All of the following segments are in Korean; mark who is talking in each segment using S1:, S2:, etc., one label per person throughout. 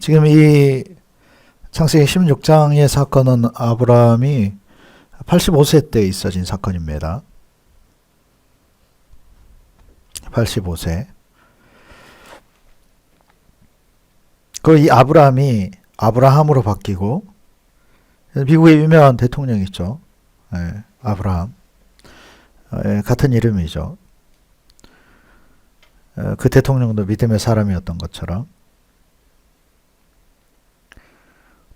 S1: 지금 이 창세기 16장의 사건은 아브라함이 85세 때 있어진 사건입니다. 85세. 그 이 아브라함이 아브라함으로 바뀌고, 미국의 유명한 대통령 있죠. 아브라함. 같은 이름이죠. 그 대통령도 믿음의 사람이었던 것처럼.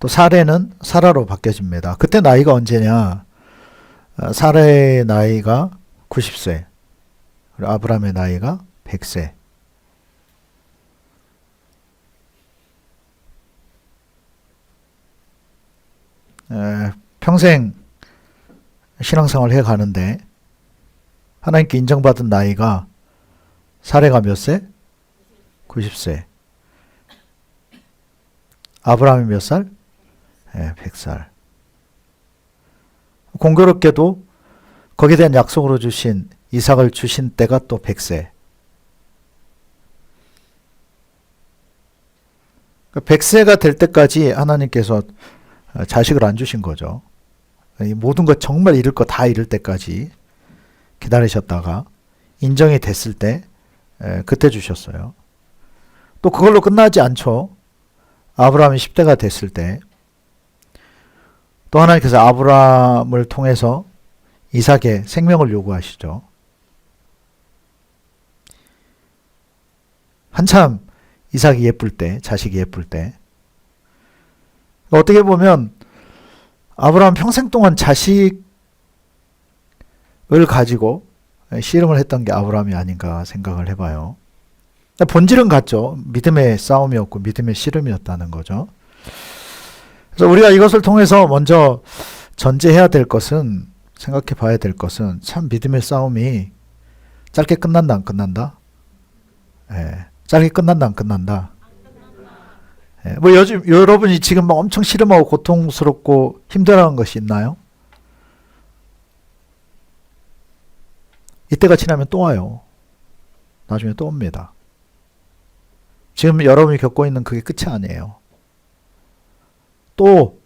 S1: 또 사레는 사라로 바뀌어집니다. 그때 나이가 언제냐? 사라의 나이가 90세, 그리고 아브라함의 나이가 100세. 평생 신앙생활을 해가는데 하나님께 인정받은 나이가 사레가 몇 세? 90세. 아브라함이 몇 살? 100살. 공교롭게도 거기에 대한 약속으로 주신 이삭을 주신 때가 또 100세. 100세가 될 때까지 하나님께서 자식을 안 주신 거죠. 이 모든 것 정말 잃을 거 다 잃을 때까지 기다리셨다가 인정이 됐을 때 그때 주셨어요. 또 그걸로 끝나지 않죠. 아브라함이 10대가 됐을 때 또 하나님께서 아브라함을 통해서 이삭의 생명을 요구하시죠. 한참 이삭이 예쁠 때, 자식이 예쁠 때. 어떻게 보면 아브라함 평생 동안 자식을 가지고 씨름을 했던 게 아브라함이 아닌가 생각을 해봐요. 본질은 같죠. 믿음의 싸움이었고 믿음의 씨름이었다는 거죠. 그래서 우리가 이것을 통해서 먼저 전제해야 될 것은, 생각해 봐야 될 것은, 참 믿음의 싸움이 짧게 끝난다 안 끝난다? 짧게 끝난다 안 끝난다? 뭐 요즘 여러분이 지금 막 엄청 씨름하고 고통스럽고 힘들어하는 것이 있나요? 이때가 지나면 또 와요. 나중에 또 옵니다. 지금 여러분이 겪고 있는 그게 끝이 아니에요. 또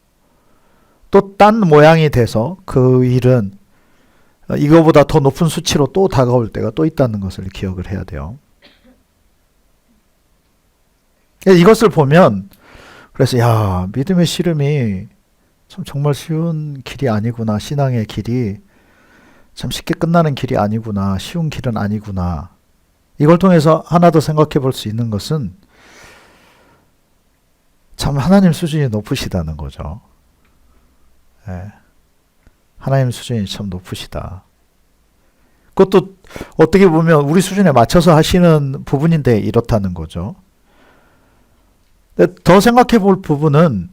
S1: 딴 모양이 돼서 그 일은 이거보다 더 높은 수치로 또 다가올 때가 또 있다는 것을 기억을 해야 돼요. 이것을 보면 그래서 야, 믿음의 씨름이 참 정말 쉬운 길이 아니구나. 신앙의 길이 참 쉽게 끝나는 길이 아니구나. 쉬운 길은 아니구나. 이걸 통해서 하나 더 생각해 볼 수 있는 것은 참 하나님 수준이 높으시다는 거죠. 하나님 수준이 참 높으시다. 그것도 어떻게 보면 우리 수준에 맞춰서 하시는 부분인데 이렇다는 거죠. 더 생각해 볼 부분은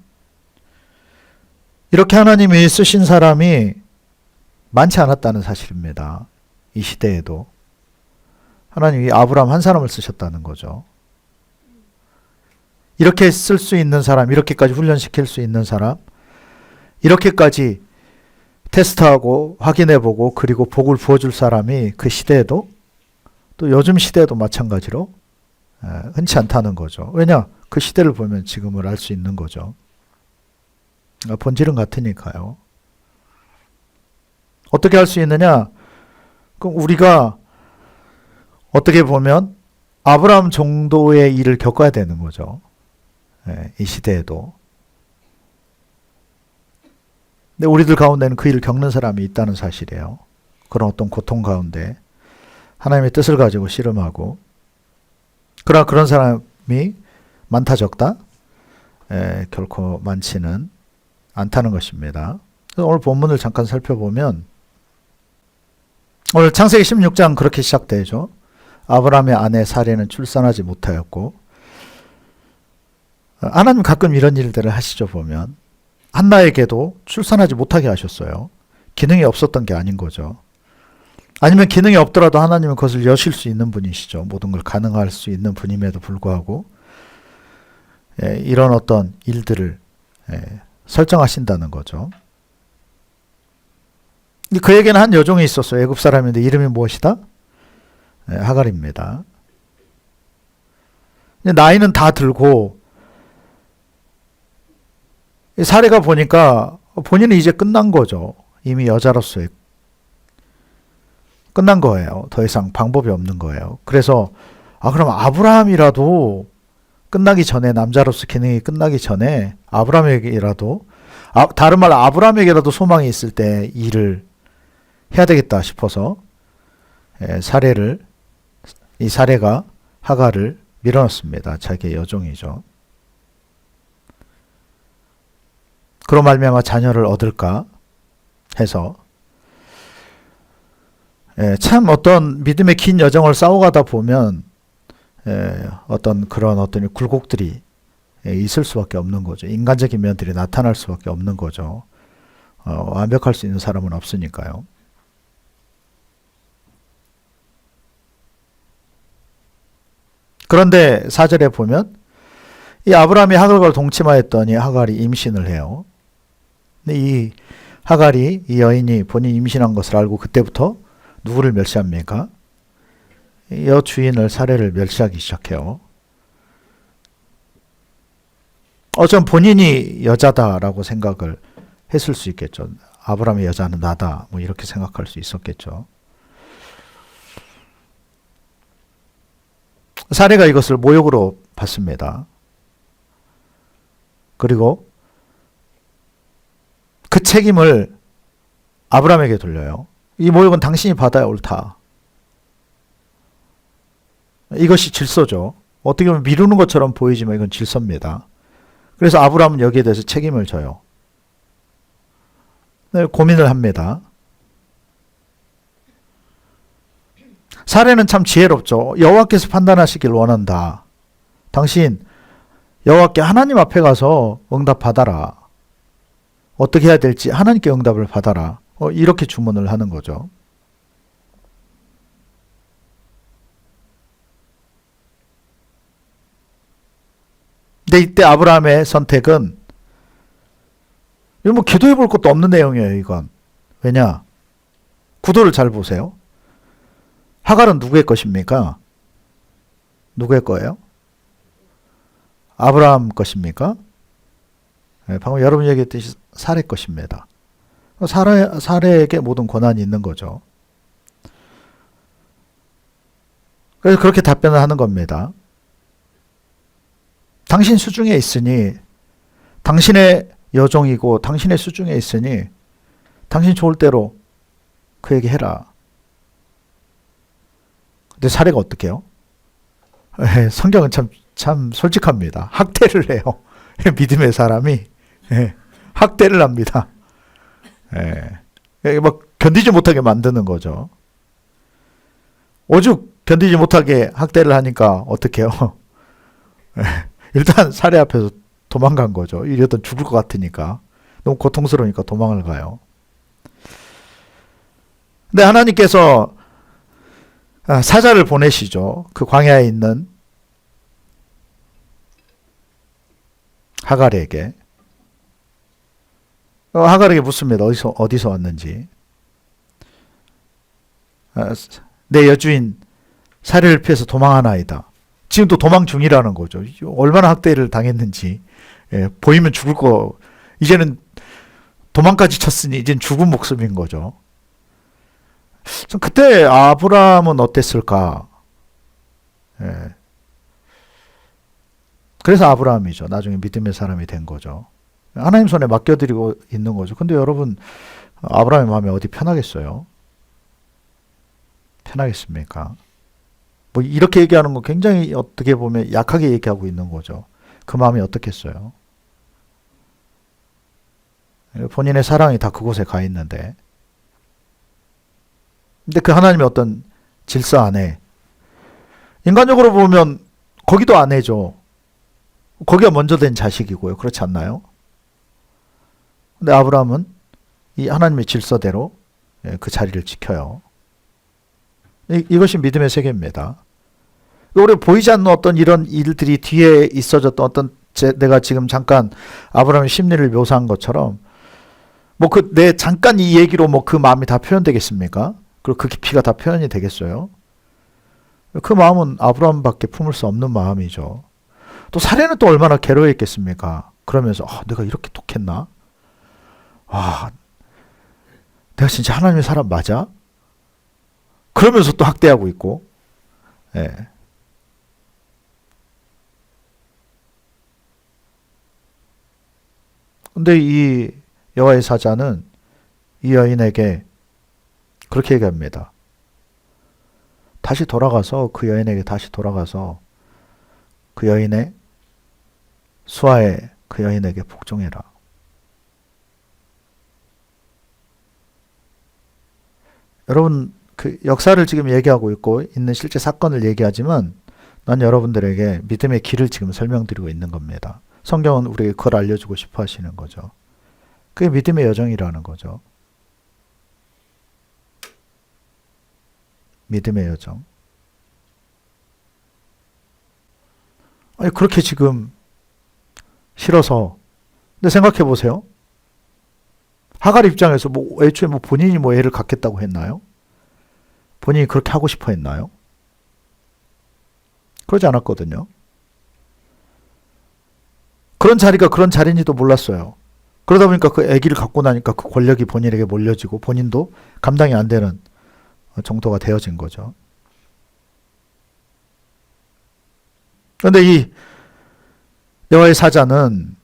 S1: 이렇게 하나님이 쓰신 사람이 많지 않았다는 사실입니다. 이 시대에도. 하나님이 아브라함 한 사람을 쓰셨다는 거죠. 이렇게 쓸 수 있는 사람, 이렇게까지 훈련시킬 수 있는 사람, 이렇게까지 테스트하고 확인해보고 그리고 복을 부어줄 사람이 그 시대에도, 또 요즘 시대에도 마찬가지로 흔치 않다는 거죠. 왜냐? 그 시대를 보면 지금을 알 수 있는 거죠. 본질은 같으니까요. 어떻게 할 수 있느냐? 그럼 우리가 어떻게 보면 아브라함 정도의 일을 겪어야 되는 거죠. 이 시대에도. 근데 우리들 가운데는 그 일을 겪는 사람이 있다는 사실이에요. 그런 어떤 고통 가운데 하나님의 뜻을 가지고 씨름하고, 그러나 그런 사람이 많다 적다? 결코 많지는 않다는 것입니다. 오늘 본문을 잠깐 살펴보면 오늘 창세기 16장 그렇게 시작되죠. 아브라함의 아내 사레는 출산하지 못하였고, 하나님 가끔 이런 일들을 하시죠. 보면 한나에게도 출산하지 못하게 하셨어요. 기능이 없었던 게 아닌 거죠. 아니면 기능이 없더라도 하나님은 그것을 여실 수 있는 분이시죠. 모든 걸 가능할 수 있는 분임에도 불구하고 이런 어떤 일들을 설정하신다는 거죠. 그에게는 한 여종이 있었어요. 애굽 사람인데 이름이 무엇이다? 하갈입니다. 나이는 다 들고 사례가 보니까 본인은 이제 끝난 거죠. 이미 여자로서의 끝난 거예요. 더 이상 방법이 없는 거예요. 그래서 그럼 아브라함이라도 끝나기 전에, 남자로서 기능이 끝나기 전에 아브라함에게라도, 다른 말로 아브라함에게라도 소망이 있을 때 일을 해야 되겠다 싶어서 이 사례가 하갈을 밀어넣습니다. 자기의 여종이죠. 그로 말미암아 자녀를 얻을까 해서 참 어떤 믿음의 긴 여정을 싸워가다 보면 어떤 굴곡들이 있을 수밖에 없는 거죠. 인간적인 면들이 나타날 수밖에 없는 거죠. 완벽할 수 있는 사람은 없으니까요. 그런데 4절에 보면 이 아브라함이 하갈과 동침하였더니 하갈이 임신을 해요. 근데 이 하갈이, 이 여인이 본인이 임신한 것을 알고 그때부터 누구를 멸시합니까? 여주인을, 사례를 멸시하기 시작해요. 전 본인이 여자다라고 생각을 했을 수 있겠죠. 아브라함의 여자는 나다, 뭐 이렇게 생각할 수 있었겠죠. 사례가 이것을 모욕으로 받습니다. 그리고 그 책임을 아브라함에게 돌려요. 이 모욕은 당신이 받아야 옳다. 이것이 질서죠. 어떻게 보면 미루는 것처럼 보이지만 이건 질서입니다. 그래서 아브라함은 여기에 대해서 책임을 져요. 고민을 합니다. 사례는 참 지혜롭죠. 여호와께서 판단하시길 원한다. 당신 여호와께 하나님 앞에 가서 응답 받아라. 어떻게 해야 될지 하나님께 응답을 받아라. 이렇게 주문을 하는 거죠. 근데 이때 아브라함의 선택은 뭐 기도해 볼 것도 없는 내용이에요, 이건. 왜냐? 구도를 잘 보세요. 하갈은 누구의 것입니까? 누구의 거예요? 아브라함 것입니까? 방금 여러분이 얘기했듯이 사례 것입니다. 사례에게 모든 권한이 있는 거죠. 그래서 그렇게 답변을 하는 겁니다. 당신 수중에 있으니, 당신의 여종이고 당신의 수중에 있으니 당신 좋을 대로 그에게 해라. 근데 사례가 어떻게 해요? 성경은 참 솔직합니다. 학대를 해요. 믿음의 사람이 학대를 합니다. 막 견디지 못하게 만드는 거죠. 오죽 견디지 못하게 학대를 하니까 어떻게 해요? 일단 사례 앞에서 도망간 거죠. 이러다 죽을 것 같으니까. 너무 고통스러우니까 도망을 가요. 근데 하나님께서 사자를 보내시죠. 그 광야에 있는 하갈에게. 하갈에게 묻습니다. 어디서 왔는지. 내 여주인 사례를 피해서 도망하나이다. 지금 또 도망 중이라는 거죠. 얼마나 학대를 당했는지. 보이면 죽을 거, 이제는 도망까지 쳤으니 이제는 죽은 목숨인 거죠. 그때 아브라함은 어땠을까? 그래서 아브라함이죠. 나중에 믿음의 사람이 된 거죠. 하나님 손에 맡겨드리고 있는 거죠. 근데 여러분, 아브라함의 마음이 어디 편하겠어요? 편하겠습니까? 뭐 이렇게 얘기하는 거 굉장히 어떻게 보면 약하게 얘기하고 있는 거죠. 그 마음이 어떻겠어요? 본인의 사랑이 다 그곳에 가 있는데. 근데 그 하나님의 어떤 질서 안에, 인간적으로 보면 거기도 아내죠. 거기가 먼저 된 자식이고요. 그렇지 않나요? 근데 아브라함은 이 하나님의 질서대로 그 자리를 지켜요. 이것이 믿음의 세계입니다. 우리 보이지 않는 어떤 이런 일들이 뒤에 있어졌던 어떤 내가 지금 잠깐 아브라함의 심리를 묘사한 것처럼 뭐 내 잠깐 이 얘기로 뭐 그 마음이 다 표현되겠습니까? 그리고 그 깊이가 다 표현이 되겠어요? 그 마음은 아브라함밖에 품을 수 없는 마음이죠. 또 사례는 또 얼마나 괴로워했겠습니까? 그러면서 내가 이렇게 독했나? 내가 진짜 하나님의 사람 맞아? 그러면서 또 학대하고 있고. 예. 근데 이 여호와의 사자는 이 여인에게 그렇게 얘기합니다. 다시 돌아가서 그 여인에게 다시 돌아가서 그 여인의 수하에 그 여인에게 복종해라. 여러분 그 역사를 지금 얘기하고 있고 있는 실제 사건을 얘기하지만 난 여러분들에게 믿음의 길을 지금 설명드리고 있는 겁니다. 성경은 우리에게 그걸 알려주고 싶어 하시는 거죠. 그게 믿음의 여정이라는 거죠. 믿음의 여정. 아니 그렇게 지금 싫어서 근데 생각해 보세요. 하갈 입장에서 애초에 본인이 애를 갖겠다고 했나요? 본인이 그렇게 하고 싶어 했나요? 그러지 않았거든요. 그런 자리가 그런 자리인지도 몰랐어요. 그러다 보니까 그 아기를 갖고 나니까 그 권력이 본인에게 몰려지고 본인도 감당이 안 되는 정도가 되어진 거죠. 그런데 이 여호와의 사자는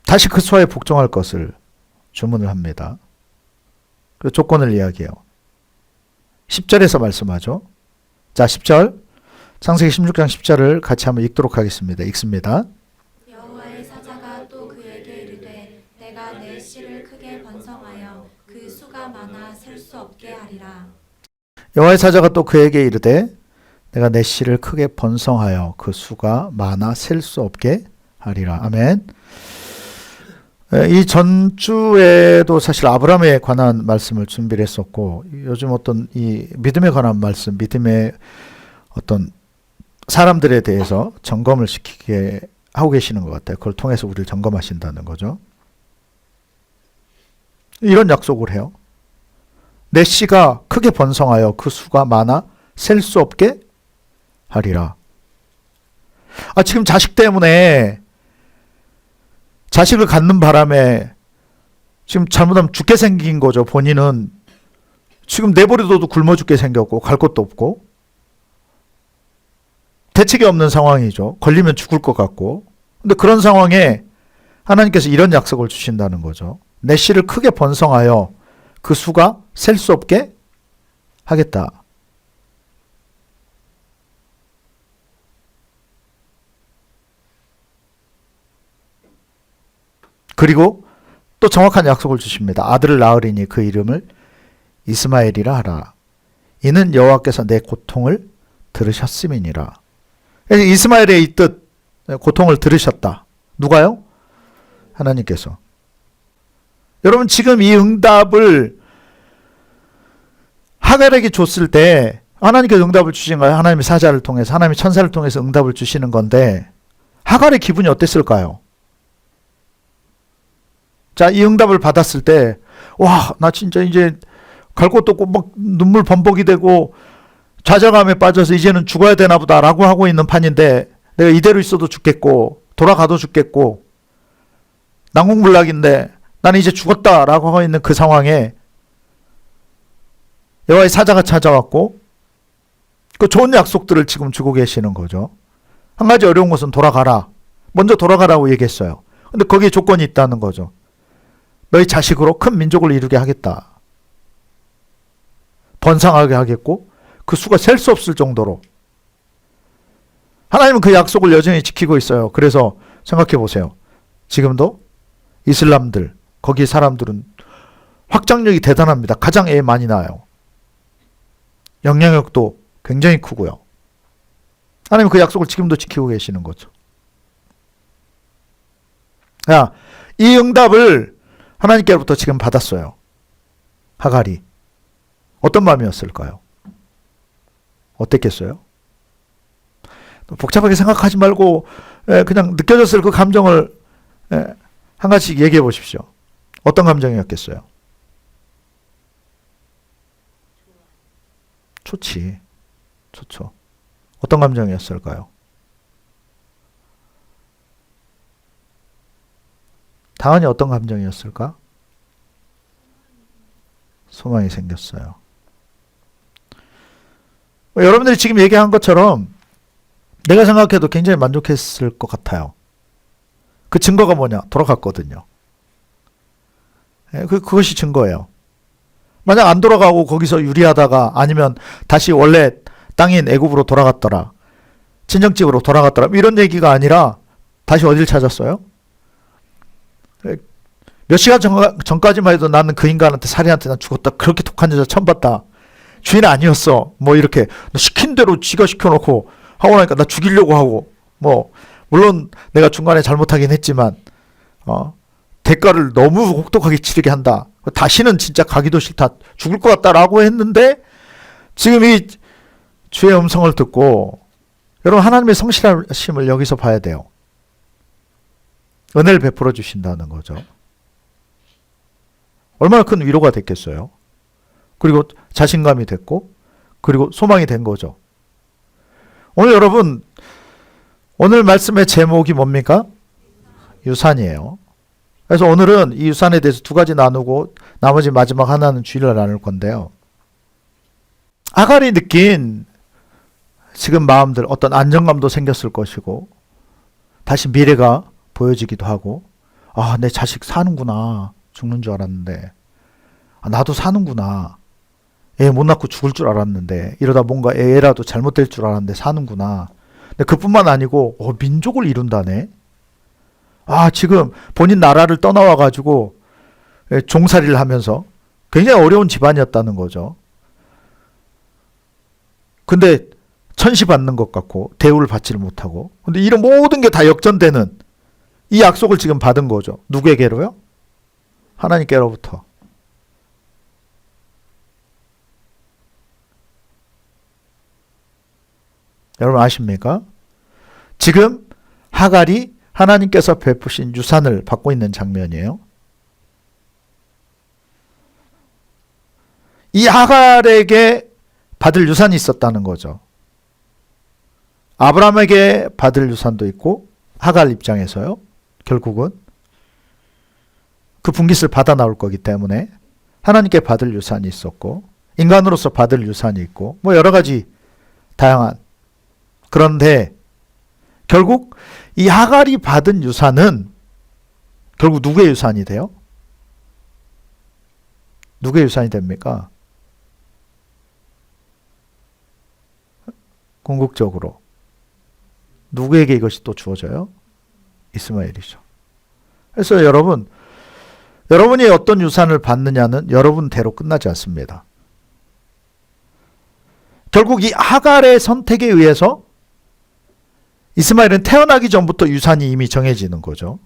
S1: 다시 그 수하에 복종할 것을 주문을 합니다. 그 조건을 이야기해요. 10절에서 말씀하죠. 자, 10절. 창세기 16장 10절을 같이 한번 읽도록 하겠습니다. 읽습니다.
S2: 여호와의 사자가 또 그에게 이르되 내가 내 씨를 크게 번성하여 그 수가 많아 셀 수 없게 하리라.
S1: 여호와의 사자가 또 그에게 이르되 내가 내 씨를 크게 번성하여 그 수가 많아 셀 수 없게 하리라. 아멘. 이 전주에도 사실 아브라함에 관한 말씀을 준비를 했었고 요즘 어떤 이 믿음에 관한 말씀, 믿음의 어떤 사람들에 대해서 점검을 시키게 하고 계시는 것 같아요. 그걸 통해서 우리를 점검하신다는 거죠. 이런 약속을 해요. 내 씨가 크게 번성하여 그 수가 많아 셀 수 없게 하리라. 지금 자식 때문에 자식을 갖는 바람에 지금 잘못하면 죽게 생긴 거죠. 본인은 지금 내버려둬도 굶어 죽게 생겼고 갈 곳도 없고 대책이 없는 상황이죠. 걸리면 죽을 것 같고. 근데 그런 상황에 하나님께서 이런 약속을 주신다는 거죠. 내 씨를 크게 번성하여 그 수가 셀 수 없게 하겠다. 그리고 또 정확한 약속을 주십니다. 아들을 낳으리니 그 이름을 이스마엘이라 하라. 이는 여호와께서 내 고통을 들으셨음이니라. 이스마엘의 이 뜻, 고통을 들으셨다. 누가요? 하나님께서. 여러분 지금 이 응답을 하갈에게 줬을 때 하나님께서 응답을 주신 거예요. 하나님의 사자를 통해서, 하나님의 천사를 통해서 응답을 주시는 건데 하갈의 기분이 어땠을까요? 자, 이 응답을 받았을 때, 와, 나 진짜 이제 갈 곳도 없고 막 눈물 범벅이 되고 좌절감에 빠져서 이제는 죽어야 되나 보다라고 하고 있는 판인데 내가 이대로 있어도 죽겠고 돌아가도 죽겠고 난공불락인데 나는 이제 죽었다라고 하고 있는 그 상황에 여호와의 사자가 찾아왔고 그 좋은 약속들을 지금 주고 계시는 거죠. 한 가지 어려운 것은 돌아가라. 먼저 돌아가라고 얘기했어요. 근데 거기에 조건이 있다는 거죠. 너희 자식으로 큰 민족을 이루게 하겠다. 번성하게 하겠고 그 수가 셀 수 없을 정도로. 하나님은 그 약속을 여전히 지키고 있어요. 그래서 생각해 보세요. 지금도 이슬람들, 거기 사람들은 확장력이 대단합니다. 가장 애 많이 낳아요. 영향력도 굉장히 크고요. 하나님은 그 약속을 지금도 지키고 계시는 거죠. 이 응답을 하나님께로부터 지금 받았어요. 하갈이. 어떤 마음이었을까요? 어땠겠어요? 복잡하게 생각하지 말고 그냥 느껴졌을 그 감정을 한 가지씩 얘기해 보십시오. 어떤 감정이었겠어요? 좋지. 좋죠. 어떤 감정이었을까요? 당연히 어떤 감정이었을까? 소망이 생겼어요. 여러분들이 지금 얘기한 것처럼 내가 생각해도 굉장히 만족했을 것 같아요. 그 증거가 뭐냐? 돌아갔거든요. 그것이 증거예요. 만약 안 돌아가고 거기서 유리하다가 아니면 다시 원래 땅인 애굽으로 돌아갔더라. 친정집으로 돌아갔더라. 이런 얘기가 아니라 다시 어딜 찾았어요? 몇 시간 전까지만 해도 나는 그 인간한테 살인한테 난 죽었다. 그렇게 독한 여자 처음 봤다. 주인 아니었어. 뭐 이렇게 시킨 대로 지가 시켜놓고 하고 나니까 나 죽이려고 하고 뭐 물론 내가 중간에 잘못하긴 했지만 대가를 너무 혹독하게 치르게 한다. 다시는 진짜 가기도 싫다. 죽을 것 같다라고 했는데 지금 이 주의 음성을 듣고 여러분 하나님의 성실하심을 여기서 봐야 돼요. 은혜를 베풀어 주신다는 거죠. 얼마나 큰 위로가 됐겠어요. 그리고 자신감이 됐고 그리고 소망이 된 거죠. 오늘 여러분 오늘 말씀의 제목이 뭡니까? 유산이에요. 그래서 오늘은 이 유산에 대해서 두 가지 나누고 나머지 마지막 하나는 주일날 나눌 건데요. 아갈이 느낀 지금 마음들 어떤 안정감도 생겼을 것이고 다시 미래가 보여지기도 하고 내 자식 사는구나. 죽는 줄 알았는데 나도 사는구나. 애 못 낳고 죽을 줄 알았는데 이러다 뭔가 애라도 잘못될 줄 알았는데 사는구나. 근데 그뿐만 아니고 민족을 이룬다네. 지금 본인 나라를 떠나와 가지고 종살이를 하면서 굉장히 어려운 집안이었다는 거죠. 근데 천시 받는 것 같고 대우를 받지를 못하고 근데 이런 모든 게 다 역전되는 이 약속을 지금 받은 거죠. 누구에게로요? 하나님께로부터. 여러분 아십니까? 지금 하갈이 하나님께서 베푸신 유산을 받고 있는 장면이에요. 이 하갈에게 받을 유산이 있었다는 거죠. 아브라함에게 받을 유산도 있고 하갈 입장에서요. 결국은 그 분깃을 받아 나올 거기 때문에 하나님께 받을 유산이 있었고 인간으로서 받을 유산이 있고 뭐 여러 가지 다양한 그런데 결국 이 하갈이 받은 유산은 결국 누구의 유산이 돼요? 누구의 유산이 됩니까? 궁극적으로 누구에게 이것이 또 주어져요? 이스마엘이죠. 그래서 여러분이 어떤 유산을 받느냐는 여러분대로 끝나지 않습니다. 결국 이 하갈의 선택에 의해서 이스마엘은 태어나기 전부터 유산이 이미 정해지는 거죠.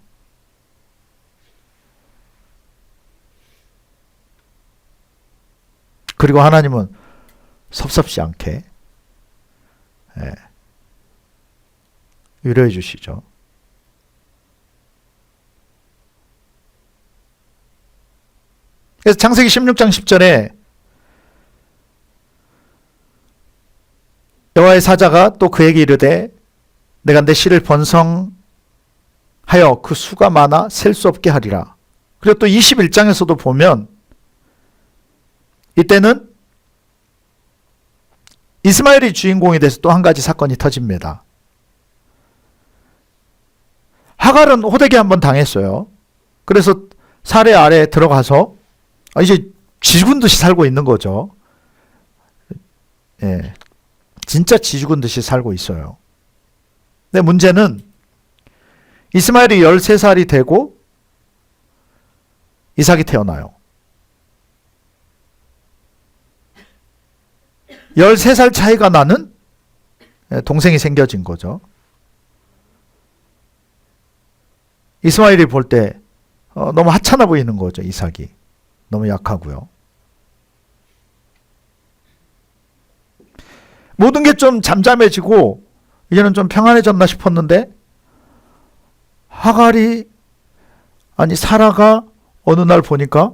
S1: 그리고 하나님은 섭섭지 않게 위로해 주시죠. 그래서 창세기 16장 10절에 여호와의 사자가 또 그에게 이르되 내가 내 씨를 번성하여 그 수가 많아 셀 수 없게 하리라. 그리고 또 21장에서도 보면 이때는 이스마엘이 주인공이 돼서 또 한 가지 사건이 터집니다. 하갈은 호되게 한번 당했어요. 그래서 사례 아래에 들어가서 이제 쥐죽은 듯이 살고 있는 거죠. 진짜 쥐죽은 듯이 살고 있어요. 근데 문제는 이스마엘이 13살이 되고 이삭이 태어나요. 13살 차이가 나는 동생이 생겨진 거죠. 이스마엘이 볼 때 너무 하찮아 보이는 거죠. 이삭이. 너무 약하고요. 모든 게 좀 잠잠해지고 이제는 좀 평안해졌나 싶었는데 사라가 어느 날 보니까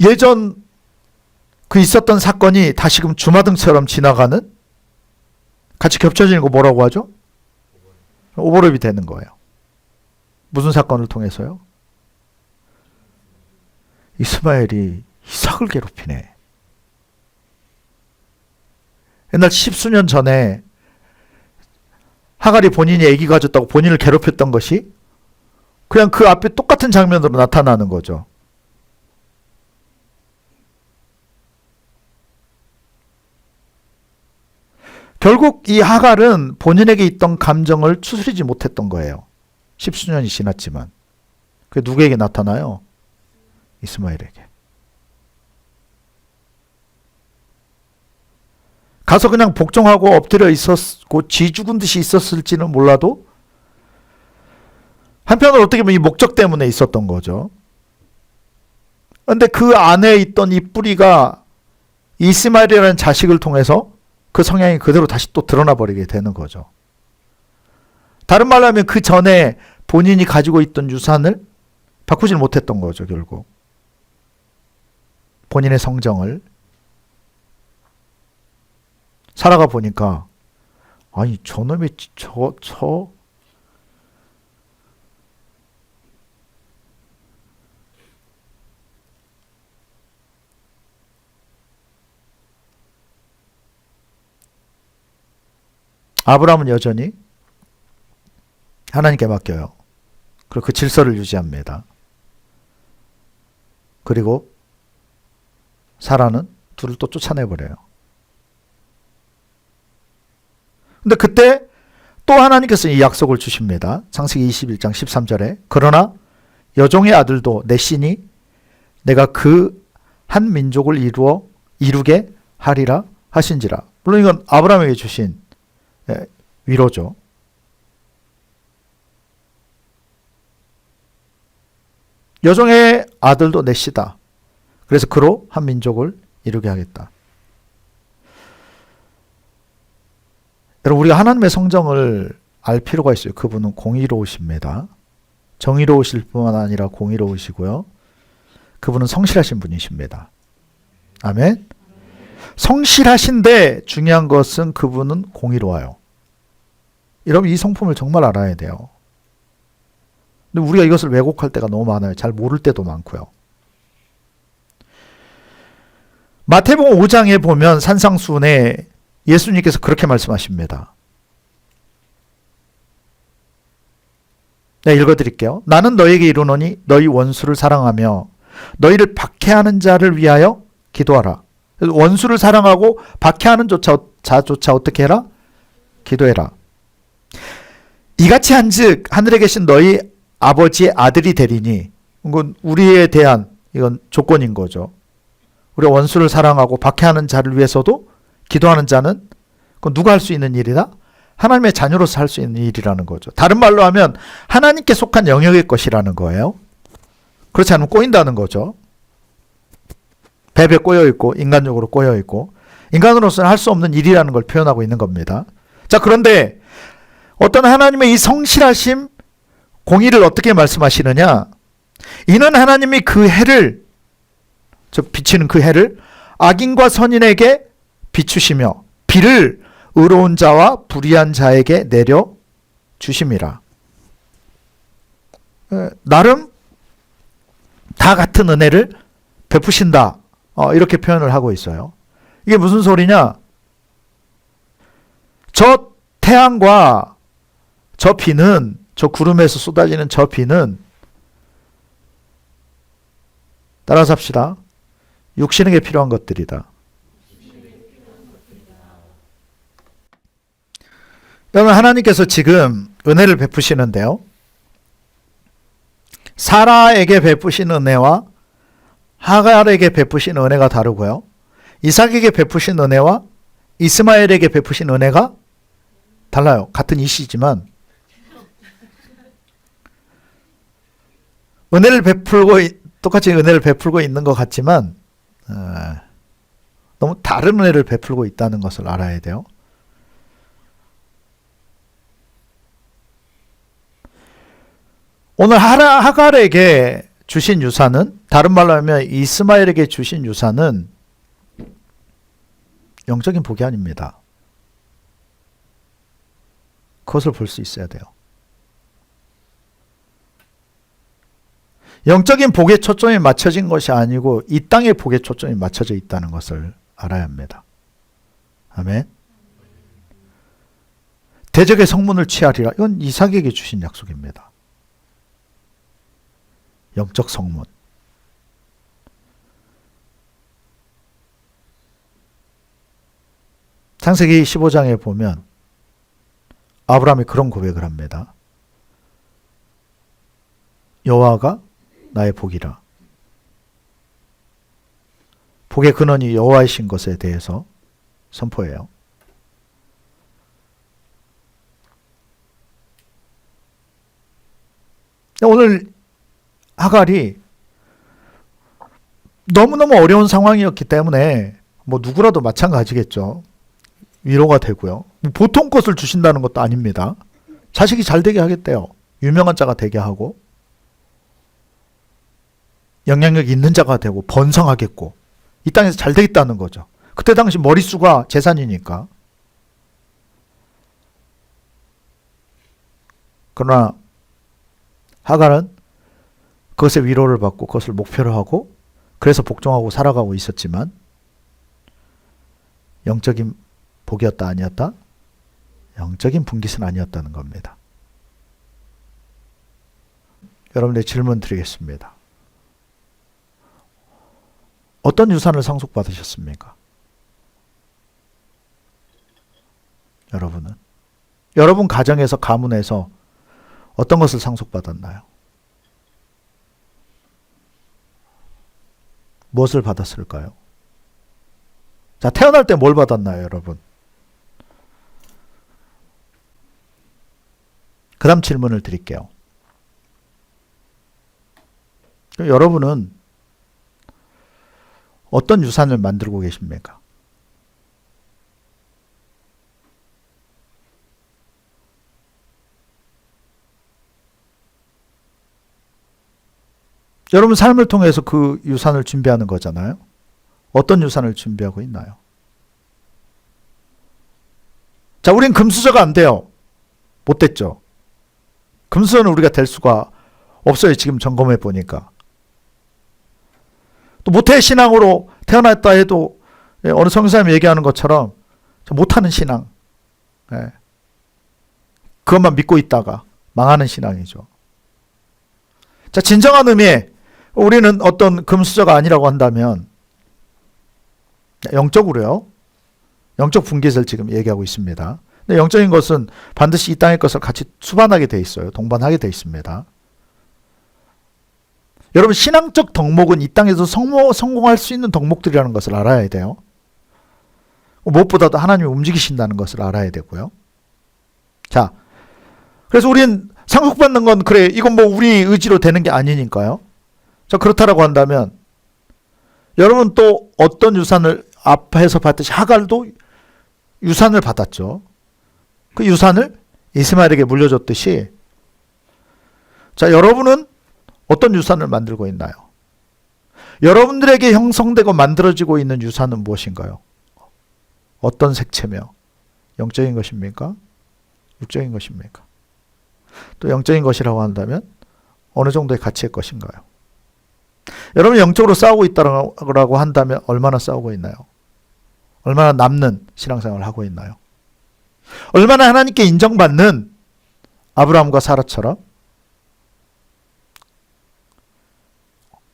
S1: 예전 그 있었던 사건이 다시금 주마등처럼 지나가는 같이 겹쳐지는 거 뭐라고 하죠? 오버랩이 되는 거예요. 무슨 사건을 통해서요? 이스마엘이 이삭을 괴롭히네. 옛날 십수년 전에 하갈이 본인이 아기 가졌다고 본인을 괴롭혔던 것이 그냥 그 앞에 똑같은 장면으로 나타나는 거죠. 결국 이 하갈은 본인에게 있던 감정을 추스리지 못했던 거예요. 십수년이 지났지만. 그게 누구에게 나타나요? 이스마엘에게. 가서 그냥 복종하고 엎드려 있었고 쥐 죽은 듯이 있었을지는 몰라도 한편으로 어떻게 보면 이 목적 때문에 있었던 거죠. 그런데 그 안에 있던 이 뿌리가 이스마엘이라는 자식을 통해서 그 성향이 그대로 다시 또 드러나 버리게 되는 거죠. 다른 말로 하면 그 전에 본인이 가지고 있던 유산을 바꾸질 못했던 거죠, 결국. 본인의 성정을. 살아가 보니까 아니 저놈이 저 아브라함은 여전히 하나님께 맡겨요. 그리고 그 질서를 유지합니다. 그리고 사라는 둘을 또 쫓아내버려요. 근데 그때 또 하나님께서 이 약속을 주십니다. 창세기 21장 13절에 그러나 여종의 아들도 내 씨니 내가 그 한 민족을 이루게 하리라 하신지라. 물론 이건 아브라함에게 주신 위로죠. 여종의 아들도 내 씨다. 그래서 그로 한 민족을 이루게 하겠다. 여러분 우리가 하나님의 성정을 알 필요가 있어요. 그분은 공의로우십니다. 정의로우실 뿐만 아니라 공의로우시고요. 그분은 성실하신 분이십니다. 아멘. 성실하신데 중요한 것은 그분은 공의로워요. 여러분 이 성품을 정말 알아야 돼요. 근데 우리가 이것을 왜곡할 때가 너무 많아요. 잘 모를 때도 많고요. 마태복음 5장에 보면 산상수훈에 예수님께서 그렇게 말씀하십니다. 네, 읽어드릴게요. 나는 너에게 이르노니 너희 원수를 사랑하며 너희를 박해하는 자를 위하여 기도하라. 원수를 사랑하고 박해하는 자조차 어떻게 해라? 기도해라. 이같이 한즉 하늘에 계신 너희 아버지의 아들이 되리니, 이건 우리에 대한 이건 조건인 거죠. 우리가 원수를 사랑하고 박해하는 자를 위해서도 기도하는 자는 그건 누가 할 수 있는 일이다? 하나님의 자녀로서 할 수 있는 일이라는 거죠. 다른 말로 하면 하나님께 속한 영역의 것이라는 거예요. 그렇지 않으면 꼬인다는 거죠. 뱀에 꼬여있고 인간적으로 꼬여있고 인간으로서는 할 수 없는 일이라는 걸 표현하고 있는 겁니다. 자, 그런데 어떤 하나님의 이 성실하심, 공의를 어떻게 말씀하시느냐? 이는 하나님이 그 해를, 비치는 그 해를 악인과 선인에게 비추시며 비를 의로운 자와 불의한 자에게 내려 주심이라. 나름 다 같은 은혜를 베푸신다. 이렇게 표현을 하고 있어요. 이게 무슨 소리냐? 저 태양과 저 비는, 저 구름에서 쏟아지는 저 비는, 따라서 합시다. 육신에게 필요한 것들이다. 여러분 하나님께서 지금 은혜를 베푸시는데요. 사라에게 베푸신 은혜와 하갈에게 베푸신 은혜가 다르고요. 이삭에게 베푸신 은혜와 이스마엘에게 베푸신 은혜가 달라요. 같은 이시지만 은혜를 베풀고 똑같이 은혜를 베풀고 있는 것 같지만 너무 다른 은혜를 베풀고 있다는 것을 알아야 돼요. 오늘 하갈에게 주신 유산은, 다른 말로 하면 이스마엘에게 주신 유산은 영적인 복이 아닙니다. 그것을 볼 수 있어야 돼요. 영적인 복에 초점이 맞춰진 것이 아니고 이 땅의 복에 초점이 맞춰져 있다는 것을 알아야 합니다. 아멘. 대적의 성문을 취하리라. 이건 이삭에게 주신 약속입니다. 영적 성문. 창세기 15장에 보면 아브라함이 그런 고백을 합니다. 여호와가 나의 복이라. 복의 근원이 여호와이신 것에 대해서 선포해요. 오늘 하갈이 너무너무 어려운 상황이었기 때문에 뭐 누구라도 마찬가지겠죠. 위로가 되고요. 보통 것을 주신다는 것도 아닙니다. 자식이 잘 되게 하겠대요. 유명한 자가 되게 하고 영향력 있는 자가 되고 번성하겠고 이 땅에서 잘 되겠다는 거죠. 그때 당시 머릿수가 재산이니까. 그러나 하갈은 그것에 위로를 받고 그것을 목표로 하고 그래서 복종하고 살아가고 있었지만 영적인 복이었다 아니었다? 영적인 분깃은 아니었다는 겁니다. 여러분들 질문 드리겠습니다. 어떤 유산을 상속받으셨습니까? 여러분은? 여러분 가정에서 가문에서 어떤 것을 상속받았나요? 무엇을 받았을까요? 자, 태어날 때 뭘 받았나요, 여러분? 그 다음 질문을 드릴게요. 여러분은 어떤 유산을 만들고 계십니까? 여러분 삶을 통해서 그 유산을 준비하는 거잖아요. 어떤 유산을 준비하고 있나요? 자, 우린 금수저가 안 돼요. 못 됐죠. 금수저는 우리가 될 수가 없어요. 지금 점검해 보니까. 또 모태 신앙으로 태어났다 해도 어느 성사님이 얘기하는 것처럼 못하는 신앙. 그것만 믿고 있다가 망하는 신앙이죠. 자, 진정한 의미의 우리는 어떤 금수저가 아니라고 한다면 영적으로요. 영적 분깃을 지금 얘기하고 있습니다. 근데 영적인 것은 반드시 이 땅의 것을 같이 수반하게 돼 있어요. 동반하게 돼 있습니다. 여러분 신앙적 덕목은 이 땅에서 성공할 수 있는 덕목들이라는 것을 알아야 돼요. 무엇보다도 하나님이 움직이신다는 것을 알아야 되고요. 자, 그래서 우린 상속받는 건 그래 이건 뭐 우리 의지로 되는 게 아니니까요. 자, 그렇다라고 한다면 여러분 또 어떤 유산을 앞에서 봤듯이 하갈도 유산을 받았죠. 그 유산을 이스마엘에게 물려줬듯이 자, 여러분은 어떤 유산을 만들고 있나요? 여러분들에게 형성되고 만들어지고 있는 유산은 무엇인가요? 어떤 색채며 영적인 것입니까? 육적인 것입니까? 또 영적인 것이라고 한다면 어느 정도의 가치의 것인가요? 여러분 영적으로 싸우고 있다고 한다면 얼마나 싸우고 있나요? 얼마나 남는 신앙생활을 하고 있나요? 얼마나 하나님께 인정받는 아브라함과 사라처럼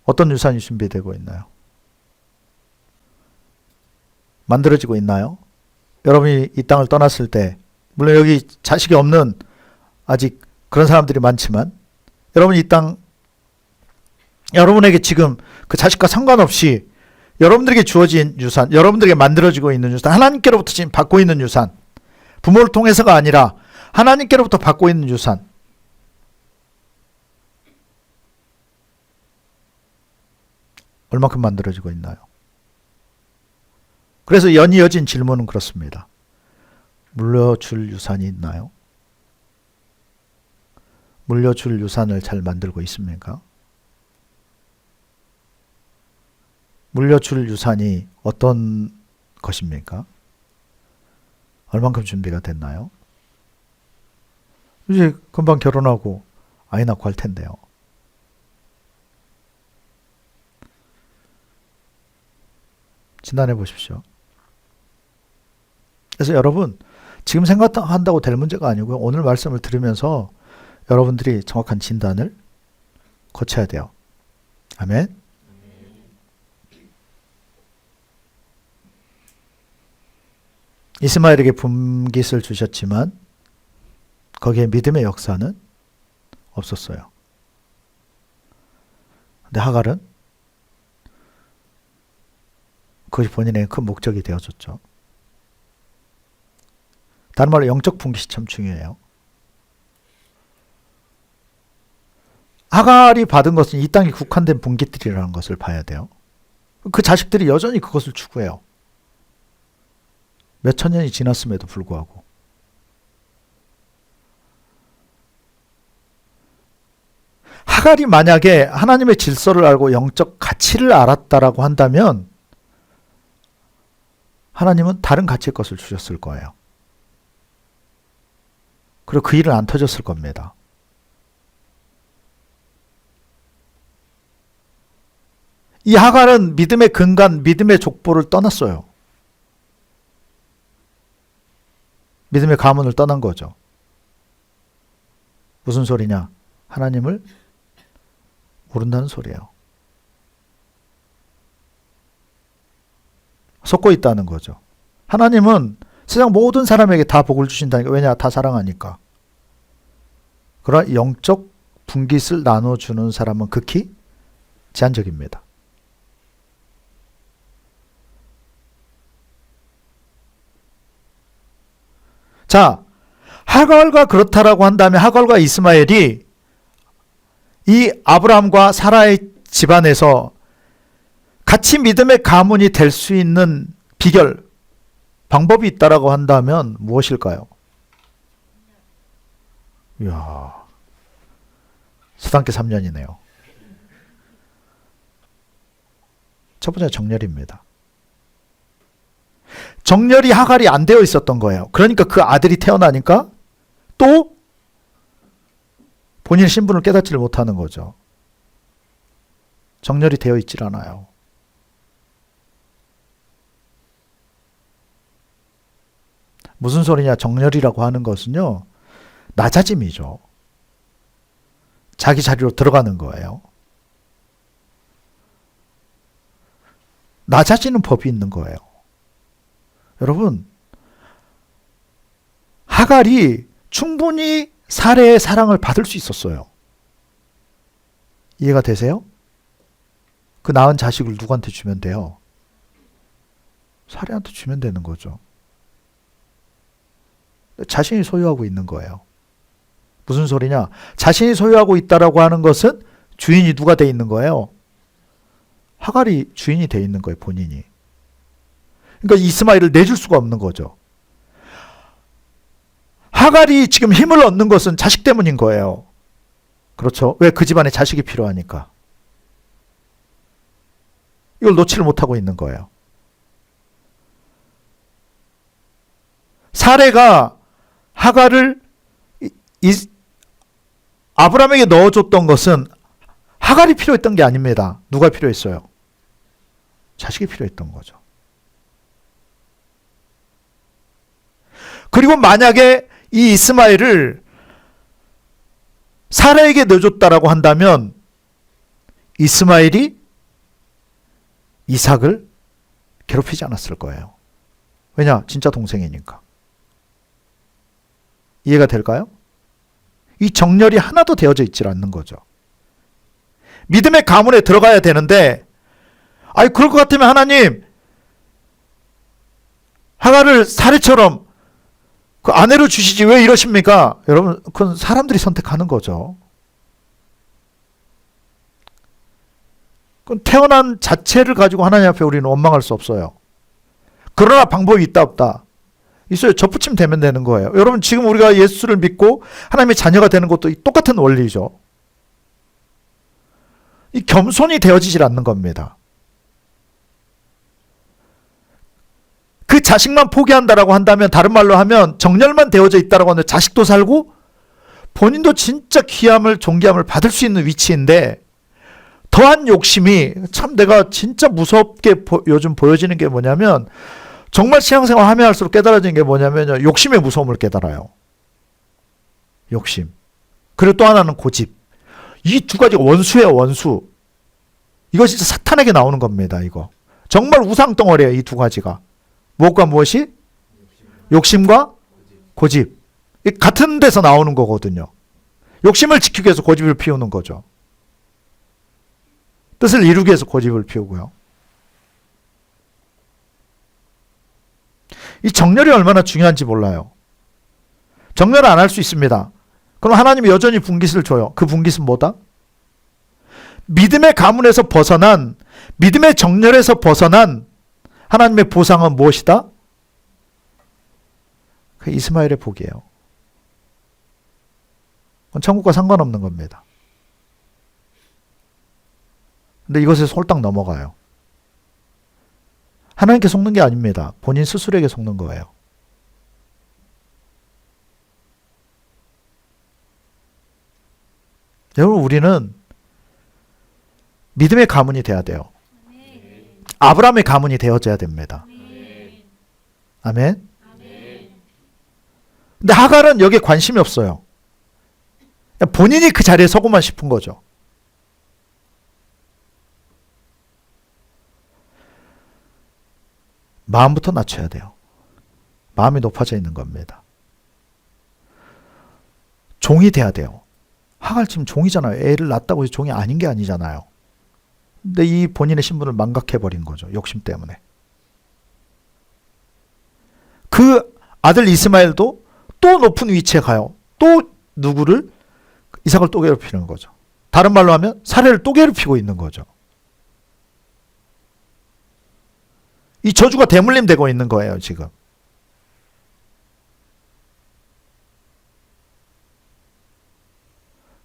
S1: 어떤 유산이 준비되고 있나요? 만들어지고 있나요? 여러분이 이 땅을 떠났을 때 물론 여기 자식이 없는 아직 그런 사람들이 많지만 여러분 이 땅 여러분에게 지금 그 자식과 상관없이 여러분들에게 주어진 유산, 여러분들에게 만들어지고 있는 유산, 하나님께로부터 지금 받고 있는 유산, 부모를 통해서가 아니라 하나님께로부터 받고 있는 유산, 얼마큼 만들어지고 있나요? 그래서 연이어진 질문은 그렇습니다. 물려줄 유산이 있나요? 물려줄 유산을 잘 만들고 있습니까? 물려줄 유산이 어떤 것입니까? 얼만큼 준비가 됐나요? 이제 금방 결혼하고 아이 낳고 할 텐데요. 진단해 보십시오. 그래서 여러분, 지금 생각한다고 될 문제가 아니고요. 오늘 말씀을 들으면서 여러분들이 정확한 진단을 거쳐야 돼요. 아멘. 이스마엘에게 분깃을 주셨지만 거기에 믿음의 역사는 없었어요. 근데 하갈은 그것이 본인의 큰 목적이 되어줬죠. 다른 말로 영적 분깃이 참 중요해요. 하갈이 받은 것은 이 땅에 국한된 분깃들이라는 것을 봐야 돼요. 그 자식들이 여전히 그것을 추구해요. 몇천 년이 지났음에도 불구하고. 하갈이 만약에 하나님의 질서를 알고 영적 가치를 알았다라고 한다면 하나님은 다른 가치의 것을 주셨을 거예요. 그리고 그 일은 안 터졌을 겁니다. 이 하갈은 믿음의 근간, 믿음의 족보를 떠났어요. 믿음의 가문을 떠난 거죠. 무슨 소리냐? 하나님을 모른다는 소리예요. 속고 있다는 거죠. 하나님은 세상 모든 사람에게 다 복을 주신다니까. 왜냐? 다 사랑하니까. 그러나 영적 분깃을 나눠주는 사람은 극히 제한적입니다. 자, 하갈과 그렇다라고 한다면 하갈과 이스마엘이 이 아브라함과 사라의 집안에서 같이 믿음의 가문이 될 수 있는 비결, 방법이 있다라고 한다면 무엇일까요? 이야, 서당계 3년이네요. 첫 번째 정렬입니다. 정렬이 하갈이 안 되어 있었던 거예요. 그러니까 그 아들이 태어나니까 또 본인의 신분을 깨닫지를 못하는 거죠. 정렬이 되어 있질 않아요. 무슨 소리냐? 정렬이라고 하는 것은요, 낮아짐이죠. 자기 자리로 들어가는 거예요. 낮아지는 법이 있는 거예요. 여러분, 하갈이 충분히 사레의 사랑을 받을 수 있었어요. 이해가 되세요? 그 낳은 자식을 누구한테 주면 돼요? 사레한테 주면 되는 거죠. 자신이 소유하고 있는 거예요. 무슨 소리냐? 자신이 소유하고 있다라고 하는 것은 주인이 누가 돼 있는 거예요? 하갈이 주인이 돼 있는 거예요, 본인이. 그러니까 이스마엘을 내줄 수가 없는 거죠. 하갈이 지금 힘을 얻는 것은 자식 때문인 거예요. 그렇죠? 왜? 그 집안에 자식이 필요하니까. 이걸 놓지를 못하고 있는 거예요. 사레가 하갈을 아브라함에게 넣어줬던 것은 하갈이 필요했던 게 아닙니다. 누가 필요했어요? 자식이 필요했던 거죠. 그리고 만약에 이 이스마엘을 사라에게 넣어줬다라고 한다면 이스마엘이 이삭을 괴롭히지 않았을 거예요. 왜냐? 진짜 동생이니까. 이해가 될까요? 이 정렬이 하나도 되어져 있질 않는 거죠. 믿음의 가문에 들어가야 되는데, 그럴 것 같으면 하나님, 하갈을 사례처럼 그 아내로 주시지 왜 이러십니까? 여러분, 그건 사람들이 선택하는 거죠. 그건 태어난 자체를 가지고 하나님 앞에 우리는 원망할 수 없어요. 그러나 방법이 있다 없다? 있어요. 접붙이면 되면 되는 거예요. 여러분, 지금 우리가 예수를 믿고 하나님의 자녀가 되는 것도 똑같은 원리죠. 이 겸손이 되어지질 않는 겁니다. 그 자식만 포기한다라고 한다면, 다른 말로 하면 정렬만 되어져 있다라고 하는데 자식도 살고 본인도 진짜 귀함을 존귀함을 받을 수 있는 위치인데 더한 욕심이 참 내가 진짜 무섭게 요즘 보여지는 게 뭐냐면 정말 신앙생활 하면 할수록 깨달아지는 게 뭐냐면요. 욕심의 무서움을 깨달아요. 욕심. 그리고 또 하나는 고집. 이 두 가지가 원수예요, 원수. 이거 진짜 사탄에게 나오는 겁니다, 이거. 정말 우상덩어리예요, 이 두 가지가. 무엇과 무엇이? 욕심과 고집. 같은 데서 나오는 거거든요. 욕심을 지키기 위해서 고집을 피우는 거죠. 뜻을 이루기 위해서 고집을 피우고요. 이 정렬이 얼마나 중요한지 몰라요. 정렬을 안 할 수 있습니다. 그럼 하나님이 여전히 분깃을 줘요. 그 분깃은 뭐다? 믿음의 가문에서 벗어난, 믿음의 정렬에서 벗어난 하나님의 보상은 무엇이다? 그 이스마엘의 복이에요. 그건 천국과 상관없는 겁니다. 근데 이것에서 홀딱 넘어가요. 하나님께 속는 게 아닙니다. 본인 스스로에게 속는 거예요. 여러분, 우리는 믿음의 가문이 돼야 돼요. 아브라함의 가문이 되어져야 됩니다. 아멘. 근데 하갈은 여기에 관심이 없어요. 본인이 그 자리에 서고만 싶은 거죠. 마음부터 낮춰야 돼요. 마음이 높아져 있는 겁니다. 종이 돼야 돼요. 하갈 지금 종이잖아요. 애를 낳았다고 해서 종이 아닌 게 아니잖아요. 근데 이 본인의 신분을 망각해버린 거죠. 욕심 때문에. 그 아들 이스마엘도 또 높은 위치에 가요. 또 누구를? 이삭을 또 괴롭히는 거죠. 다른 말로 하면 사례를 또 괴롭히고 있는 거죠. 이 저주가 대물림 되고 있는 거예요, 지금.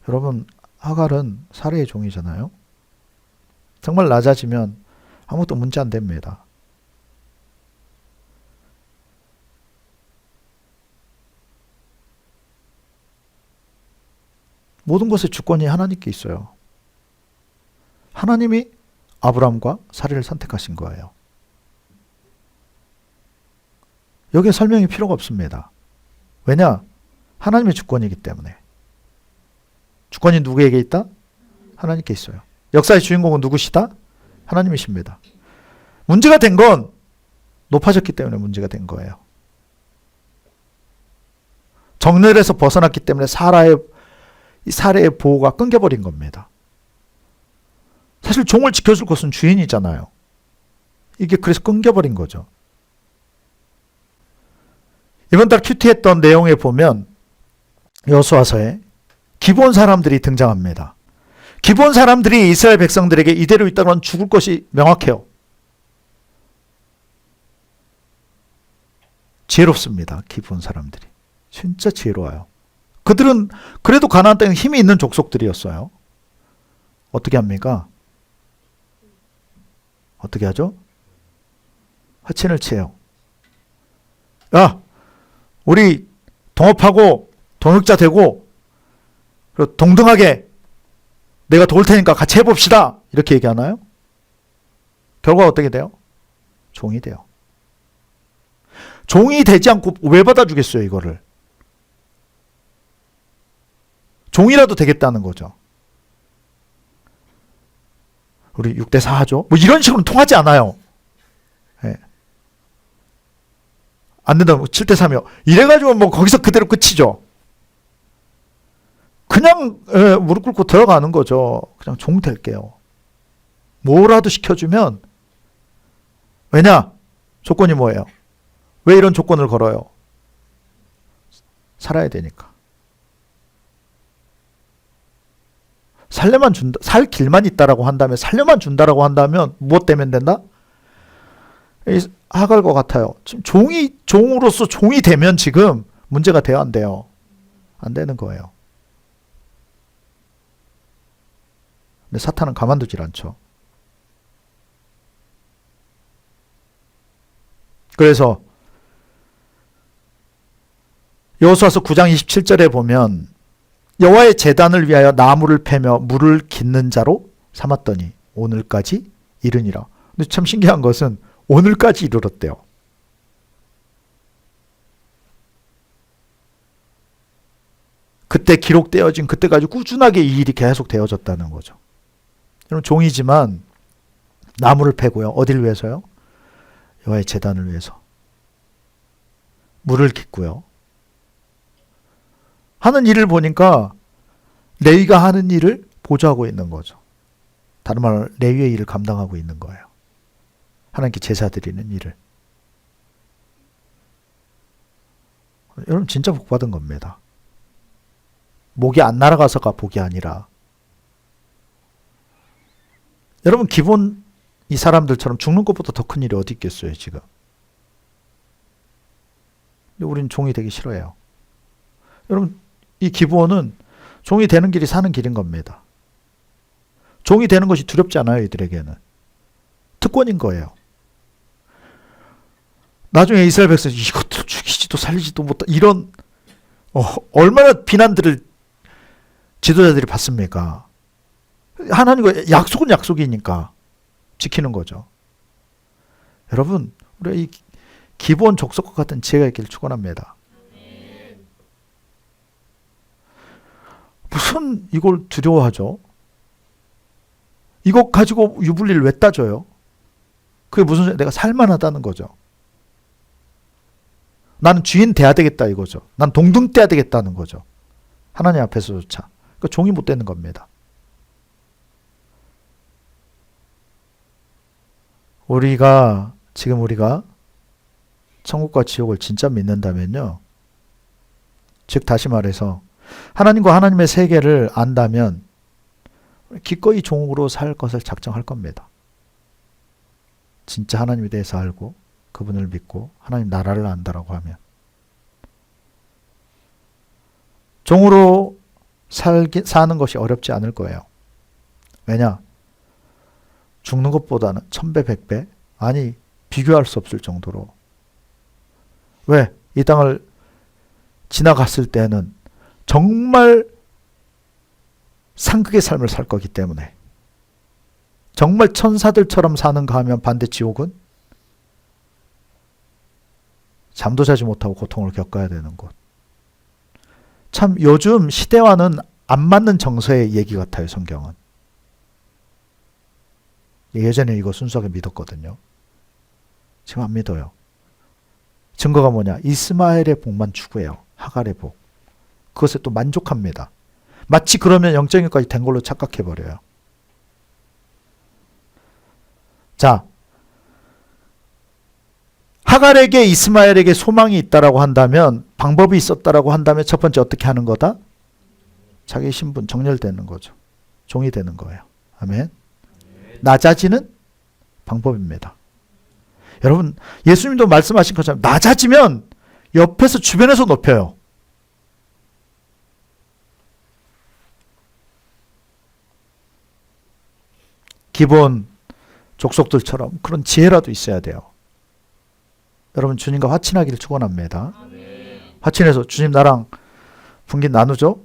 S1: 여러분, 하갈은 사례의 종이잖아요. 정말 낮아지면 아무것도 문제 안 됩니다. 모든 것의 주권이 하나님께 있어요. 하나님이 아브라함과 사례를 선택하신 거예요. 여기에 설명이 필요가 없습니다. 왜냐? 하나님의 주권이기 때문에. 주권이 누구에게 있다? 하나님께 있어요. 역사의 주인공은 누구시다? 하나님이십니다. 문제가 된 건 높아졌기 때문에 문제가 된 거예요. 정렬에서 벗어났기 때문에 사례의 보호가 끊겨버린 겁니다. 사실 종을 지켜줄 것은 주인이잖아요. 이게 그래서 끊겨버린 거죠. 이번 달 큐티했던 내용에 보면 여호수아서에 기본 사람들이 등장합니다. 기본 사람들이 이스라엘 백성들에게 이대로 있다가는 죽을 것이 명확해요. 지혜롭습니다. 기본 사람들이. 진짜 지혜로워요. 그들은 그래도 가나안 땅에 힘이 있는 족속들이었어요. 어떻게 합니까? 어떻게 하죠? 화친을 치해요. 야, 우리 동업하고 동역자 되고 그리고 동등하게 내가 도울 테니까 같이 해봅시다. 이렇게 얘기하나요? 결과가 어떻게 돼요? 종이 돼요. 종이 되지 않고 왜 받아주겠어요, 이거를? 종이라도 되겠다는 거죠. 우리 6대4 하죠? 뭐 이런 식으로는 통하지 않아요. 예. 안 된다, 7대3이요. 이래가지고 뭐 거기서 그대로 끝이죠. 그냥 무릎 꿇고 들어가는 거죠. 그냥 종 될게요. 뭐라도 시켜주면, 왜냐? 조건이 뭐예요? 왜 이런 조건을 걸어요? 살아야 되니까. 살려만 준다, 살 길만 있다라고 한다면, 살려만 준다라고 한다면 무엇 되면 된다? 하갈과 같아요. 지금 종으로서 종이 되면 지금 문제가 돼요, 안 돼요? 안 되는 거예요. 근데 사탄은 가만두질 않죠. 그래서 여호수아서 9장 27절에 보면 여호와의 제단을 위하여 나무를 패며 물을 깃는 자로 삼았더니 오늘까지 이르니라. 근데 참 신기한 것은 오늘까지 이르렀대요. 그때 기록되어진 그때까지 꾸준하게 이 일이 계속 되어졌다는 거죠. 여러분 종이지만 나무를 패고요. 어디를 위해서요? 여호와의 제단을 위해서. 물을 깃고요. 하는 일을 보니까 레위가 하는 일을 보조하고 있는 거죠. 다른 말로 레위의 일을 감당하고 있는 거예요. 하나님께 제사 드리는 일을. 여러분 진짜 복 받은 겁니다. 목이 안 날아가서가 복이 아니라 여러분 기본 이 사람들처럼 죽는 것보다 더 큰 일이 어디 있겠어요 지금. 우린 종이 되기 싫어해요. 여러분 이 기부원은 종이 되는 길이 사는 길인 겁니다. 종이 되는 것이 두렵지 않아요 이들에게는. 특권인 거예요. 나중에 이스라엘 백성이 이것들 죽이지도 살리지도 못하 이런 얼마나 비난들을 지도자들이 받습니까? 하나님과 약속은 약속이니까 지키는 거죠. 여러분 우리가 이 기본 족속과 같은 지혜가 있기를 축원합니다. 무슨 이걸 두려워하죠? 이거 가지고 유불리를 왜 따져요? 그게 무슨 내가 살만하다는 거죠. 나는 주인 돼야 되겠다 이거죠. 난 동등 돼야 되겠다는 거죠. 하나님 앞에서조차. 그러니까 종이 못 되는 겁니다. 지금 우리가 천국과 지옥을 진짜 믿는다면요. 즉 다시 말해서 하나님과 하나님의 세계를 안다면 기꺼이 종으로 살 것을 작정할 겁니다. 진짜 하나님에 대해서 알고 그분을 믿고 하나님 나라를 안다라고 하면 종으로 사는 것이 어렵지 않을 거예요. 왜냐? 죽는 것보다는 1000배, 100배 아니 비교할 수 없을 정도로. 왜? 이 땅을 지나갔을 때는 정말 상극의 삶을 살 거기 때문에. 정말 천사들처럼 사는가 하면 반대 지옥은 잠도 자지 못하고 고통을 겪어야 되는 곳. 참 요즘 시대와는 안 맞는 정서의 얘기 같아요 성경은. 예전에 이거 순수하게 믿었거든요. 지금 안 믿어요. 증거가 뭐냐? 이스마엘의 복만 추구해요. 하갈의 복. 그것에 또 만족합니다. 마치 그러면 영적인 것까지 된 걸로 착각해버려요. 자, 하갈에게 이스마엘에게 소망이 있다라고 한다면, 방법이 있었다라고 한다면 첫 번째 어떻게 하는 거다? 자기 신분 정렬되는 거죠. 종이 되는 거예요. 아멘. 낮아지는 방법입니다. 여러분 예수님도 말씀하신 것처럼 낮아지면 옆에서 주변에서 높여요. 기본 족속들처럼 그런 지혜라도 있어야 돼요. 여러분 주님과 화친하기를 축원합니다. 화친해서 주님 나랑 분깃 나누죠?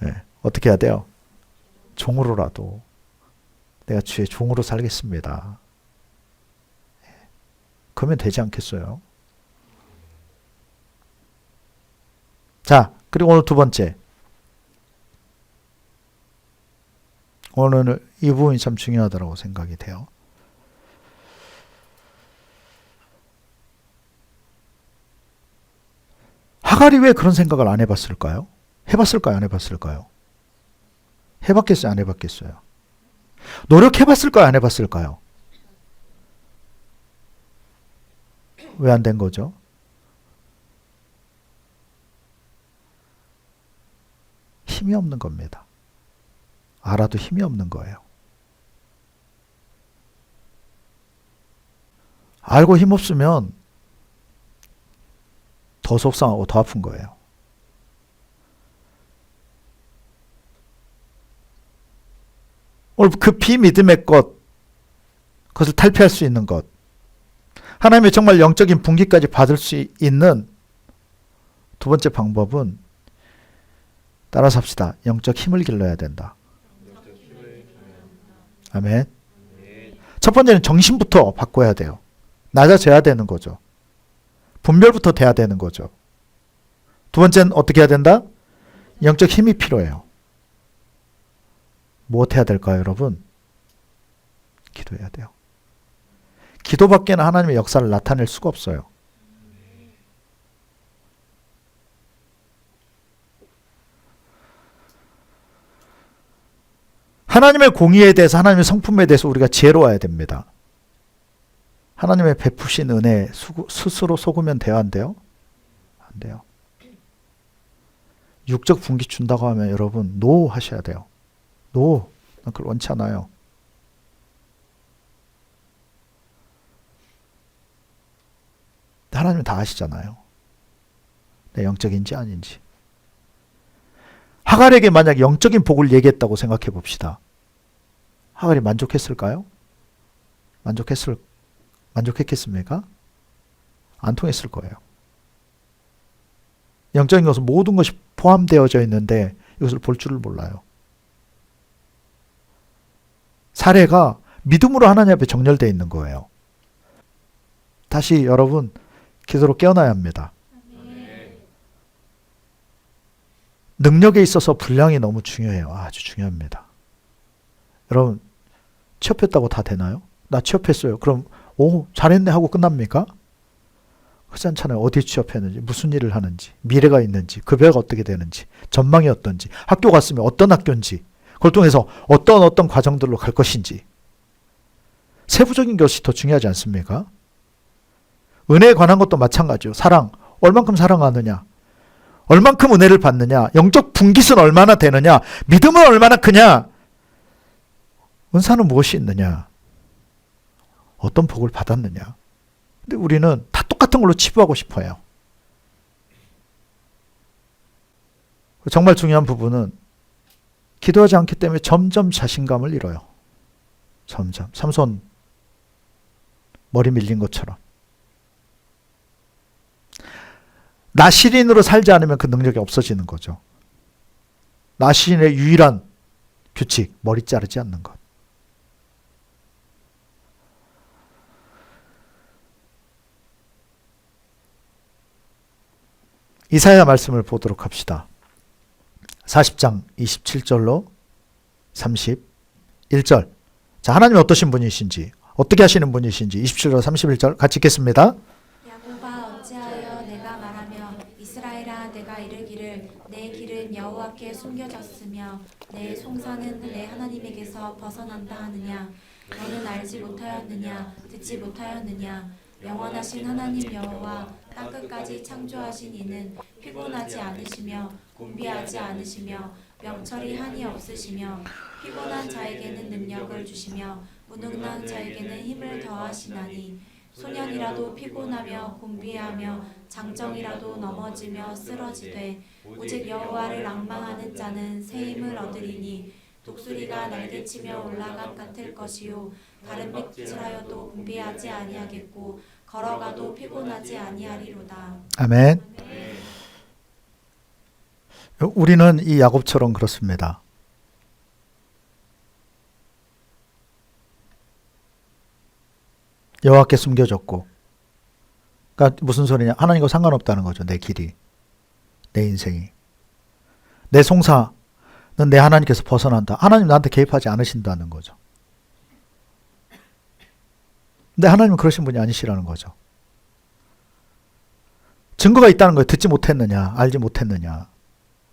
S1: 네. 어떻게 해야 돼요? 종으로라도 내가 주의 종으로 살겠습니다. 그러면 되지 않겠어요? 자, 그리고 오늘 두 번째. 오늘 이 부분이 참 중요하다고 생각이 돼요. 하갈이 왜 그런 생각을 안 해봤을까요? 해봤을까요? 안 해봤을까요? 해봤겠어요? 안 해봤겠어요? 노력해봤을까요? 안 해봤을까요? 왜 안 된 거죠? 힘이 없는 겁니다. 알아도 힘이 없는 거예요. 알고 힘 없으면 더 속상하고 더 아픈 거예요. 오늘 그 비믿음의 것, 그것을 탈피할 수 있는 것, 하나님의 정말 영적인 분기까지 받을 수 있는 두 번째 방법은 따라서 합시다. 영적 힘을 길러야 된다. 아멘. 첫 번째는 정신부터 바꿔야 돼요. 낮아져야 되는 거죠. 분별부터 돼야 되는 거죠. 두 번째는 어떻게 해야 된다? 영적 힘이 필요해요. 무엇 해야 될까요, 여러분? 기도해야 돼요. 기도밖에는 하나님의 역사를 나타낼 수가 없어요. 하나님의 공의에 대해서, 하나님의 성품에 대해서 우리가 지혜로워야 됩니다. 하나님의 베푸신 은혜에 스스로 속으면 돼요, 안 돼요? 안 돼요. 육적 분기 준다고 하면 여러분 노 하셔야 돼요. 노. 난 그걸 원치 않아요. 하나님은 다 아시잖아요. 내 영적인지 아닌지. 하갈에게 만약 영적인 복을 얘기했다고 생각해 봅시다. 하갈이 만족했을까요? 만족했겠습니까? 안 통했을 거예요. 영적인 것은 모든 것이 포함되어져 있는데 이것을 볼 줄을 몰라요. 사례가 믿음으로 하나님 앞에 정렬되어 있는 거예요. 다시 여러분 기도로 깨어나야 합니다. 능력에 있어서 분량이 너무 중요해요. 아주 중요합니다. 여러분 취업했다고 다 되나요? 나 취업했어요. 그럼 오 잘했네 하고 끝납니까? 그렇지 않잖아요. 어디에 취업했는지, 무슨 일을 하는지, 미래가 있는지, 급여가 어떻게 되는지, 전망이 어떤지, 학교 갔으면 어떤 학교인지, 그걸 통해서 어떤 과정들로 갈 것인지. 세부적인 것이 더 중요하지 않습니까? 은혜에 관한 것도 마찬가지요. 사랑, 얼만큼 사랑하느냐, 얼만큼 은혜를 받느냐, 영적 분깃은 얼마나 되느냐, 믿음은 얼마나 크냐, 은사는 무엇이 있느냐, 어떤 복을 받았느냐. 근데 우리는 다 똑같은 걸로 치부하고 싶어요. 정말 중요한 부분은 기도하지 않기 때문에 점점 자신감을 잃어요. 점점. 삼손 머리 밀린 것처럼. 나 시린으로 살지 않으면 그 능력이 없어지는 거죠. 나 시린의 유일한 규칙, 머리 자르지 않는 것. 이사야 말씀을 보도록 합시다. 40장 27절로 31절. 자, 하나님이 어떠신 분이신지, 어떻게 하시는 분이신지 27절 31절 같이 읽겠습니다.
S2: 야곱아 어찌하여 내가 말하며 이스라엘아 내가 이르기를 내 길은 여호와께 숨겨졌으며 내 송사는 내 하나님에게서 벗어난다 하느냐. 너는 알지 못하였느냐 듣지 못하였느냐. 영원하신 하나님 여호와 땅끝까지 창조하신 이는 피곤하지 않으시며 곤비하지 않으시며 명철이 한이 없으시며 피곤한 자에게는 능력을 주시며 무능한 자에게는 힘을 더하시나니 소년이라도 피곤하며 곤비하며 장정이라도 넘어지며 쓰러지되 오직 여호와를 앙망하는 자는 새 힘을 얻으리니 독수리가 날개치며 올라감 같을 것이요 다른 백질하여도 곤비하지 아니하겠고 걸어가도 피곤하지 아니하리로다.
S1: 아멘. 우리는 이 야곱처럼 그렇습니다. 여호와께 숨겨졌고, 그러니까 무슨 소리냐? 하나님과 상관없다는 거죠. 내 길이, 내 인생이, 내 송사는 내 하나님께서 벗어난다. 하나님 나한테 개입하지 않으신다는 거죠. 근데 하나님은 그러신 분이 아니시라는 거죠. 증거가 있다는 거예요. 듣지 못했느냐, 알지 못했느냐.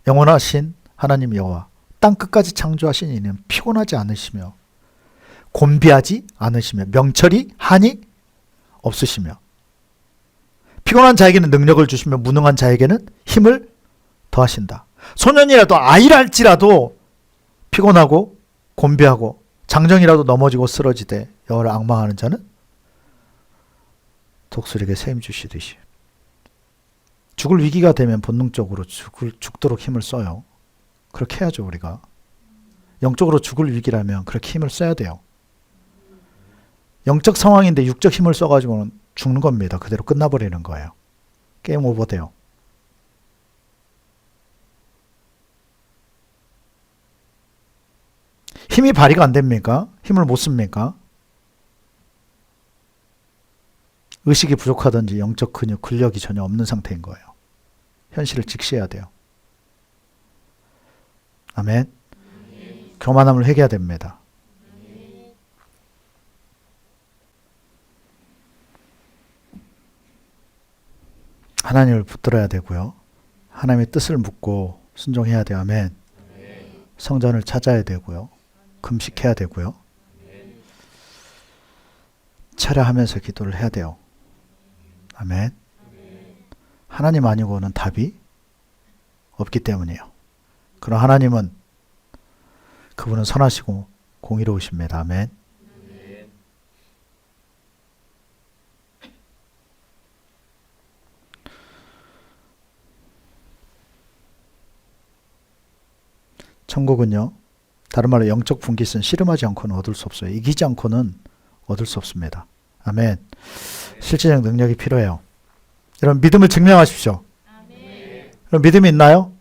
S1: 영원하신 하나님 여호와, 땅 끝까지 창조하신 이는 피곤하지 않으시며 곤비하지 않으시며 명철이 한이 없으시며 피곤한 자에게는 능력을 주시며 무능한 자에게는 힘을 더하신다. 소년이라도 아이랄지라도 피곤하고 곤비하고 장정이라도 넘어지고 쓰러지되 여호와를 앙망하는 자는 독수리에게 새 힘 주시듯이. 죽을 위기가 되면 본능적으로 죽도록 힘을 써요. 그렇게 해야죠. 우리가 영적으로 죽을 위기라면 그렇게 힘을 써야 돼요. 영적 상황인데 육적 힘을 써가지고는 죽는 겁니다. 그대로 끝나버리는 거예요. 게임 오버 돼요. 힘이 발휘가 안 됩니까? 힘을 못 씁니까? 의식이 부족하든지 영적 근력이 전혀 없는 상태인 거예요. 현실을 직시해야 돼요. 아멘. 교만함을 회개해야 됩니다. 하나님을 붙들어야 되고요. 하나님의 뜻을 묻고 순종해야 돼요. 아멘. 성전을 찾아야 되고요. 금식해야 되고요. 철야하면서 기도를 해야 돼요. 아멘. 하나님 아니고는 답이 없기 때문이에요. 그럼 하나님은 그분은 선하시고 공의로우십니다. 아멘. 천국은요, 다른 말로 영적 분깃은 씨름하지 않고는 얻을 수 없어요. 이기지 않고는 얻을 수 없습니다. 아멘. 실제적 능력이 필요해요. 여러분 믿음을 증명하십시오. 여러분 믿음이 있나요?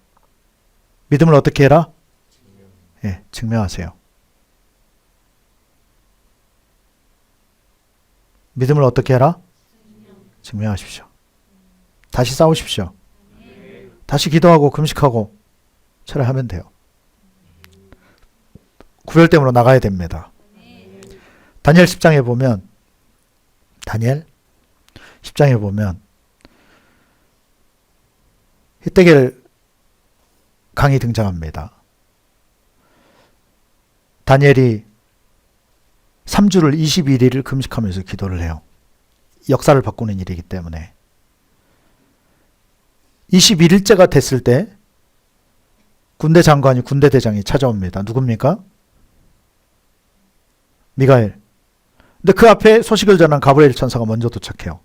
S1: 믿음을 어떻게 해라? 예, 증명하세요. 믿음을 어떻게 해라? 증명하십시오. 다시 싸우십시오. 다시 기도하고 금식하고 철회하면 돼요. 구별됨으로 나가야 됩니다. 다니엘 10장에 보면 히데겔 강이 등장합니다. 다니엘이 3주를 21일을 금식하면서 기도를 해요. 역사를 바꾸는 일이기 때문에 21일째가 됐을 때 군대 장관이 군대 대장이 찾아옵니다. 누굽니까? 미가엘. 근데 그 앞에 소식을 전한 가브리엘 천사가 먼저 도착해요.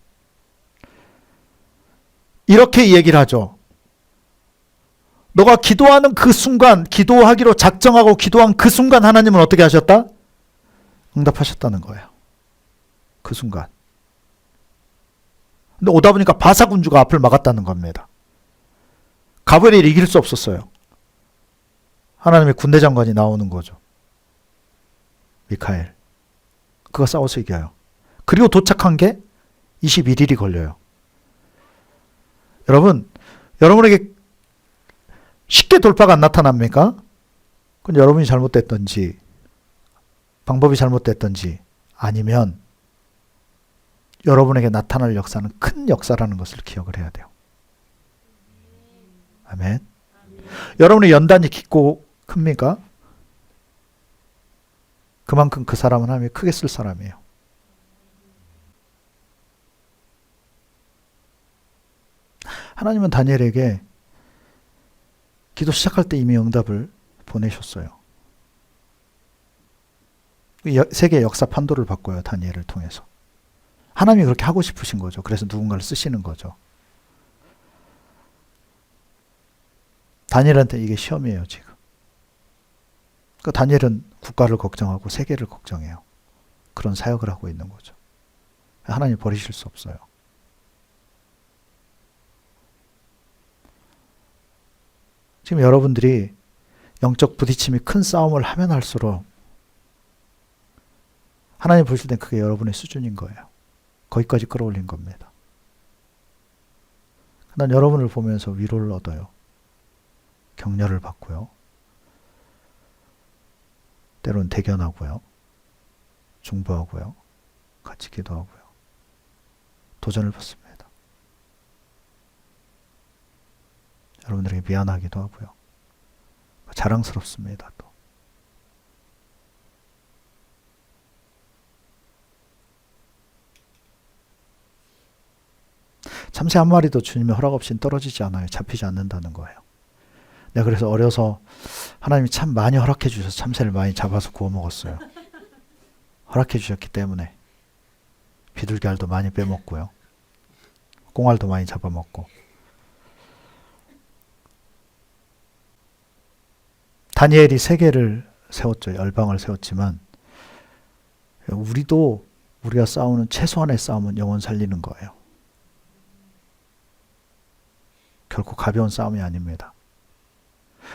S1: 이렇게 얘기를 하죠. 너가 기도하는 그 순간, 기도하기로 작정하고 기도한 그 순간 하나님은 어떻게 하셨다? 응답하셨다는 거예요. 그 순간. 근데 오다 보니까 바사 군주가 앞을 막았다는 겁니다. 가브리엘이 이길 수 없었어요. 하나님의 군대 장관이 나오는 거죠. 미카엘. 그가 싸워서 이겨요. 그리고 도착한 게 21일이 걸려요. 여러분, 여러분에게 쉽게 돌파가 안 나타납니까? 그건 여러분이 잘못됐던지, 방법이 잘못됐던지, 아니면 여러분에게 나타날 역사는 큰 역사라는 것을 기억을 해야 돼요. 아멘. 여러분의 연단이 깊고 큽니까? 그만큼 그 사람은 하나님이 크게 쓸 사람이에요. 하나님은 다니엘에게 기도 시작할 때 이미 응답을 보내셨어요. 세계 역사 판도를 바꿔요. 다니엘을 통해서. 하나님이 그렇게 하고 싶으신 거죠. 그래서 누군가를 쓰시는 거죠. 다니엘한테 이게 시험이에요. 지금. 그러니까 다니엘은 국가를 걱정하고 세계를 걱정해요. 그런 사역을 하고 있는 거죠. 하나님 버리실 수 없어요. 지금 여러분들이 영적 부딪힘이 큰 싸움을 하면 할수록 하나님 보실 땐 그게 여러분의 수준인 거예요. 거기까지 끌어올린 겁니다. 난 여러분을 보면서 위로를 얻어요. 격려를 받고요. 때로는 대견하고요. 중보하고요. 같이 기도하고요. 도전을 받습니다. 여러분들에게 미안하기도 하고요. 자랑스럽습니다. 또. 참새 한 마리도 주님의 허락 없이는 떨어지지 않아요. 잡히지 않는다는 거예요. 내가 그래서 어려서 하나님이 참 많이 허락해 주셔서 참새를 많이 잡아서 구워 먹었어요. 허락해 주셨기 때문에 비둘기알도 많이 빼먹고요. 꽁알도 많이 잡아먹고. 다니엘이 세계를 세웠죠. 열방을 세웠지만 우리가 싸우는 최소한의 싸움은 영혼 살리는 거예요. 결코 가벼운 싸움이 아닙니다.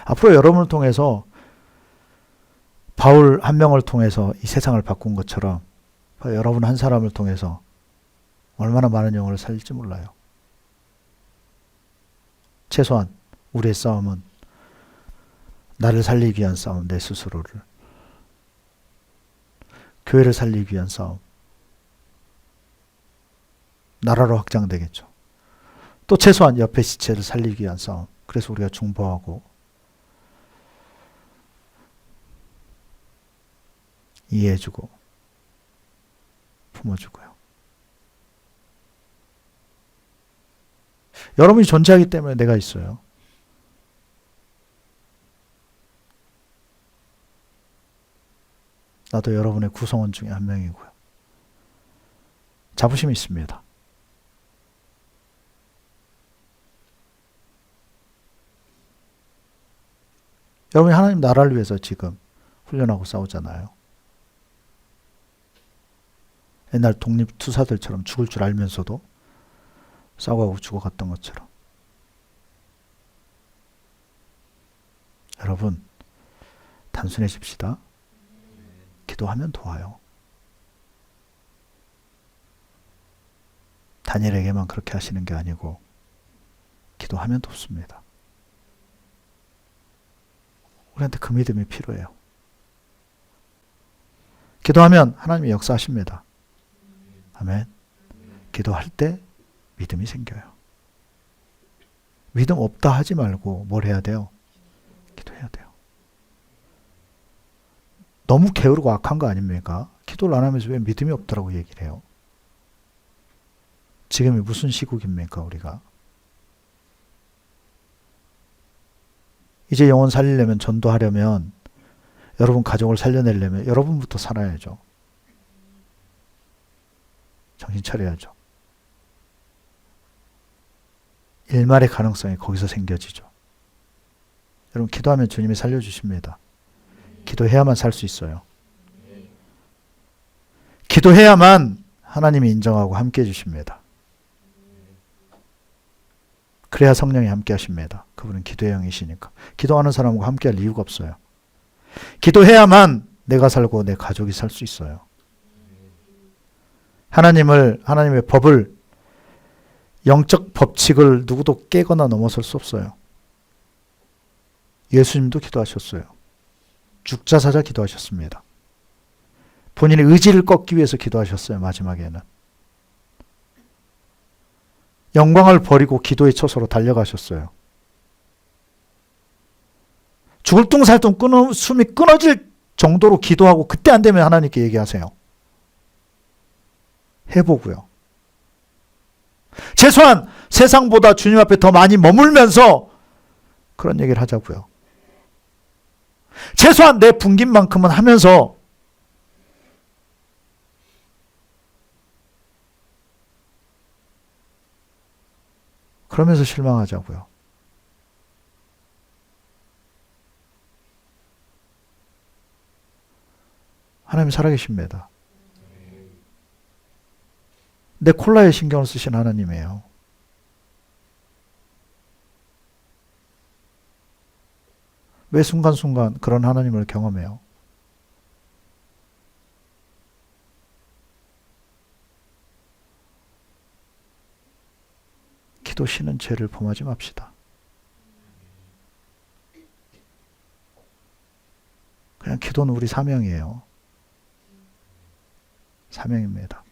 S1: 앞으로 여러분을 통해서 바울 한 명을 통해서 이 세상을 바꾼 것처럼 여러분 한 사람을 통해서 얼마나 많은 영혼을 살릴지 몰라요. 최소한 우리의 싸움은 나를 살리기 위한 싸움, 내 스스로를. 교회를 살리기 위한 싸움. 나라로 확장되겠죠. 또 최소한 옆에 지체를 살리기 위한 싸움. 그래서 우리가 중보하고 이해해주고 품어주고요. 여러분이 존재하기 때문에 내가 있어요. 나도 여러분의 구성원 중에 한 명이고요. 자부심이 있습니다. 여러분이 하나님 나라를 위해서 지금 훈련하고 싸우잖아요. 옛날 독립투사들처럼 죽을 줄 알면서도 싸우고 죽어갔던 것처럼. 여러분, 단순해집시다. 기도하면 도와요. 다니엘에게만 그렇게 하시는 게 아니고 기도하면 돕습니다. 우리한테 그 믿음이 필요해요. 기도하면 하나님이 역사하십니다. 아멘. 기도할 때 믿음이 생겨요. 믿음 없다 하지 말고 뭘 해야 돼요? 기도해야 돼요. 너무 게으르고 악한 거 아닙니까? 기도를 안 하면서 왜 믿음이 없다라고 얘기를 해요? 지금이 무슨 시국입니까, 우리가? 이제 영혼 살리려면, 전도하려면, 여러분 가족을 살려내려면 여러분부터 살아야죠. 정신 차려야죠. 일말의 가능성이 거기서 생겨지죠. 여러분 기도하면 주님이 살려주십니다. 기도해야만 살 수 있어요. 기도해야만 하나님이 인정하고 함께 해주십니다. 그래야 성령이 함께 하십니다. 그분은 기도의 영이시니까. 기도하는 사람과 함께 할 이유가 없어요. 기도해야만 내가 살고 내 가족이 살 수 있어요. 하나님의 법을, 영적 법칙을 누구도 깨거나 넘어설 수 없어요. 예수님도 기도하셨어요. 죽자사자 기도하셨습니다. 본인의 의지를 꺾기 위해서 기도하셨어요. 마지막에는. 영광을 버리고 기도의 처소로 달려가셨어요. 죽을 둥살둥 숨이 끊어질 정도로 기도하고 그때 안 되면 하나님께 얘기하세요. 해보고요. 최소한 세상보다 주님 앞에 더 많이 머물면서 그런 얘기를 하자고요. 최소한 내 분긴 만큼은 하면서 그러면서 실망하자고요. 하나님 살아계십니다. 내 콜라에 신경을 쓰신 하나님이에요. 왜 순간순간 그런 하나님을 경험해요? 기도 쉬는 죄를 범하지 맙시다. 그냥 기도는 우리 사명이에요. 사명입니다.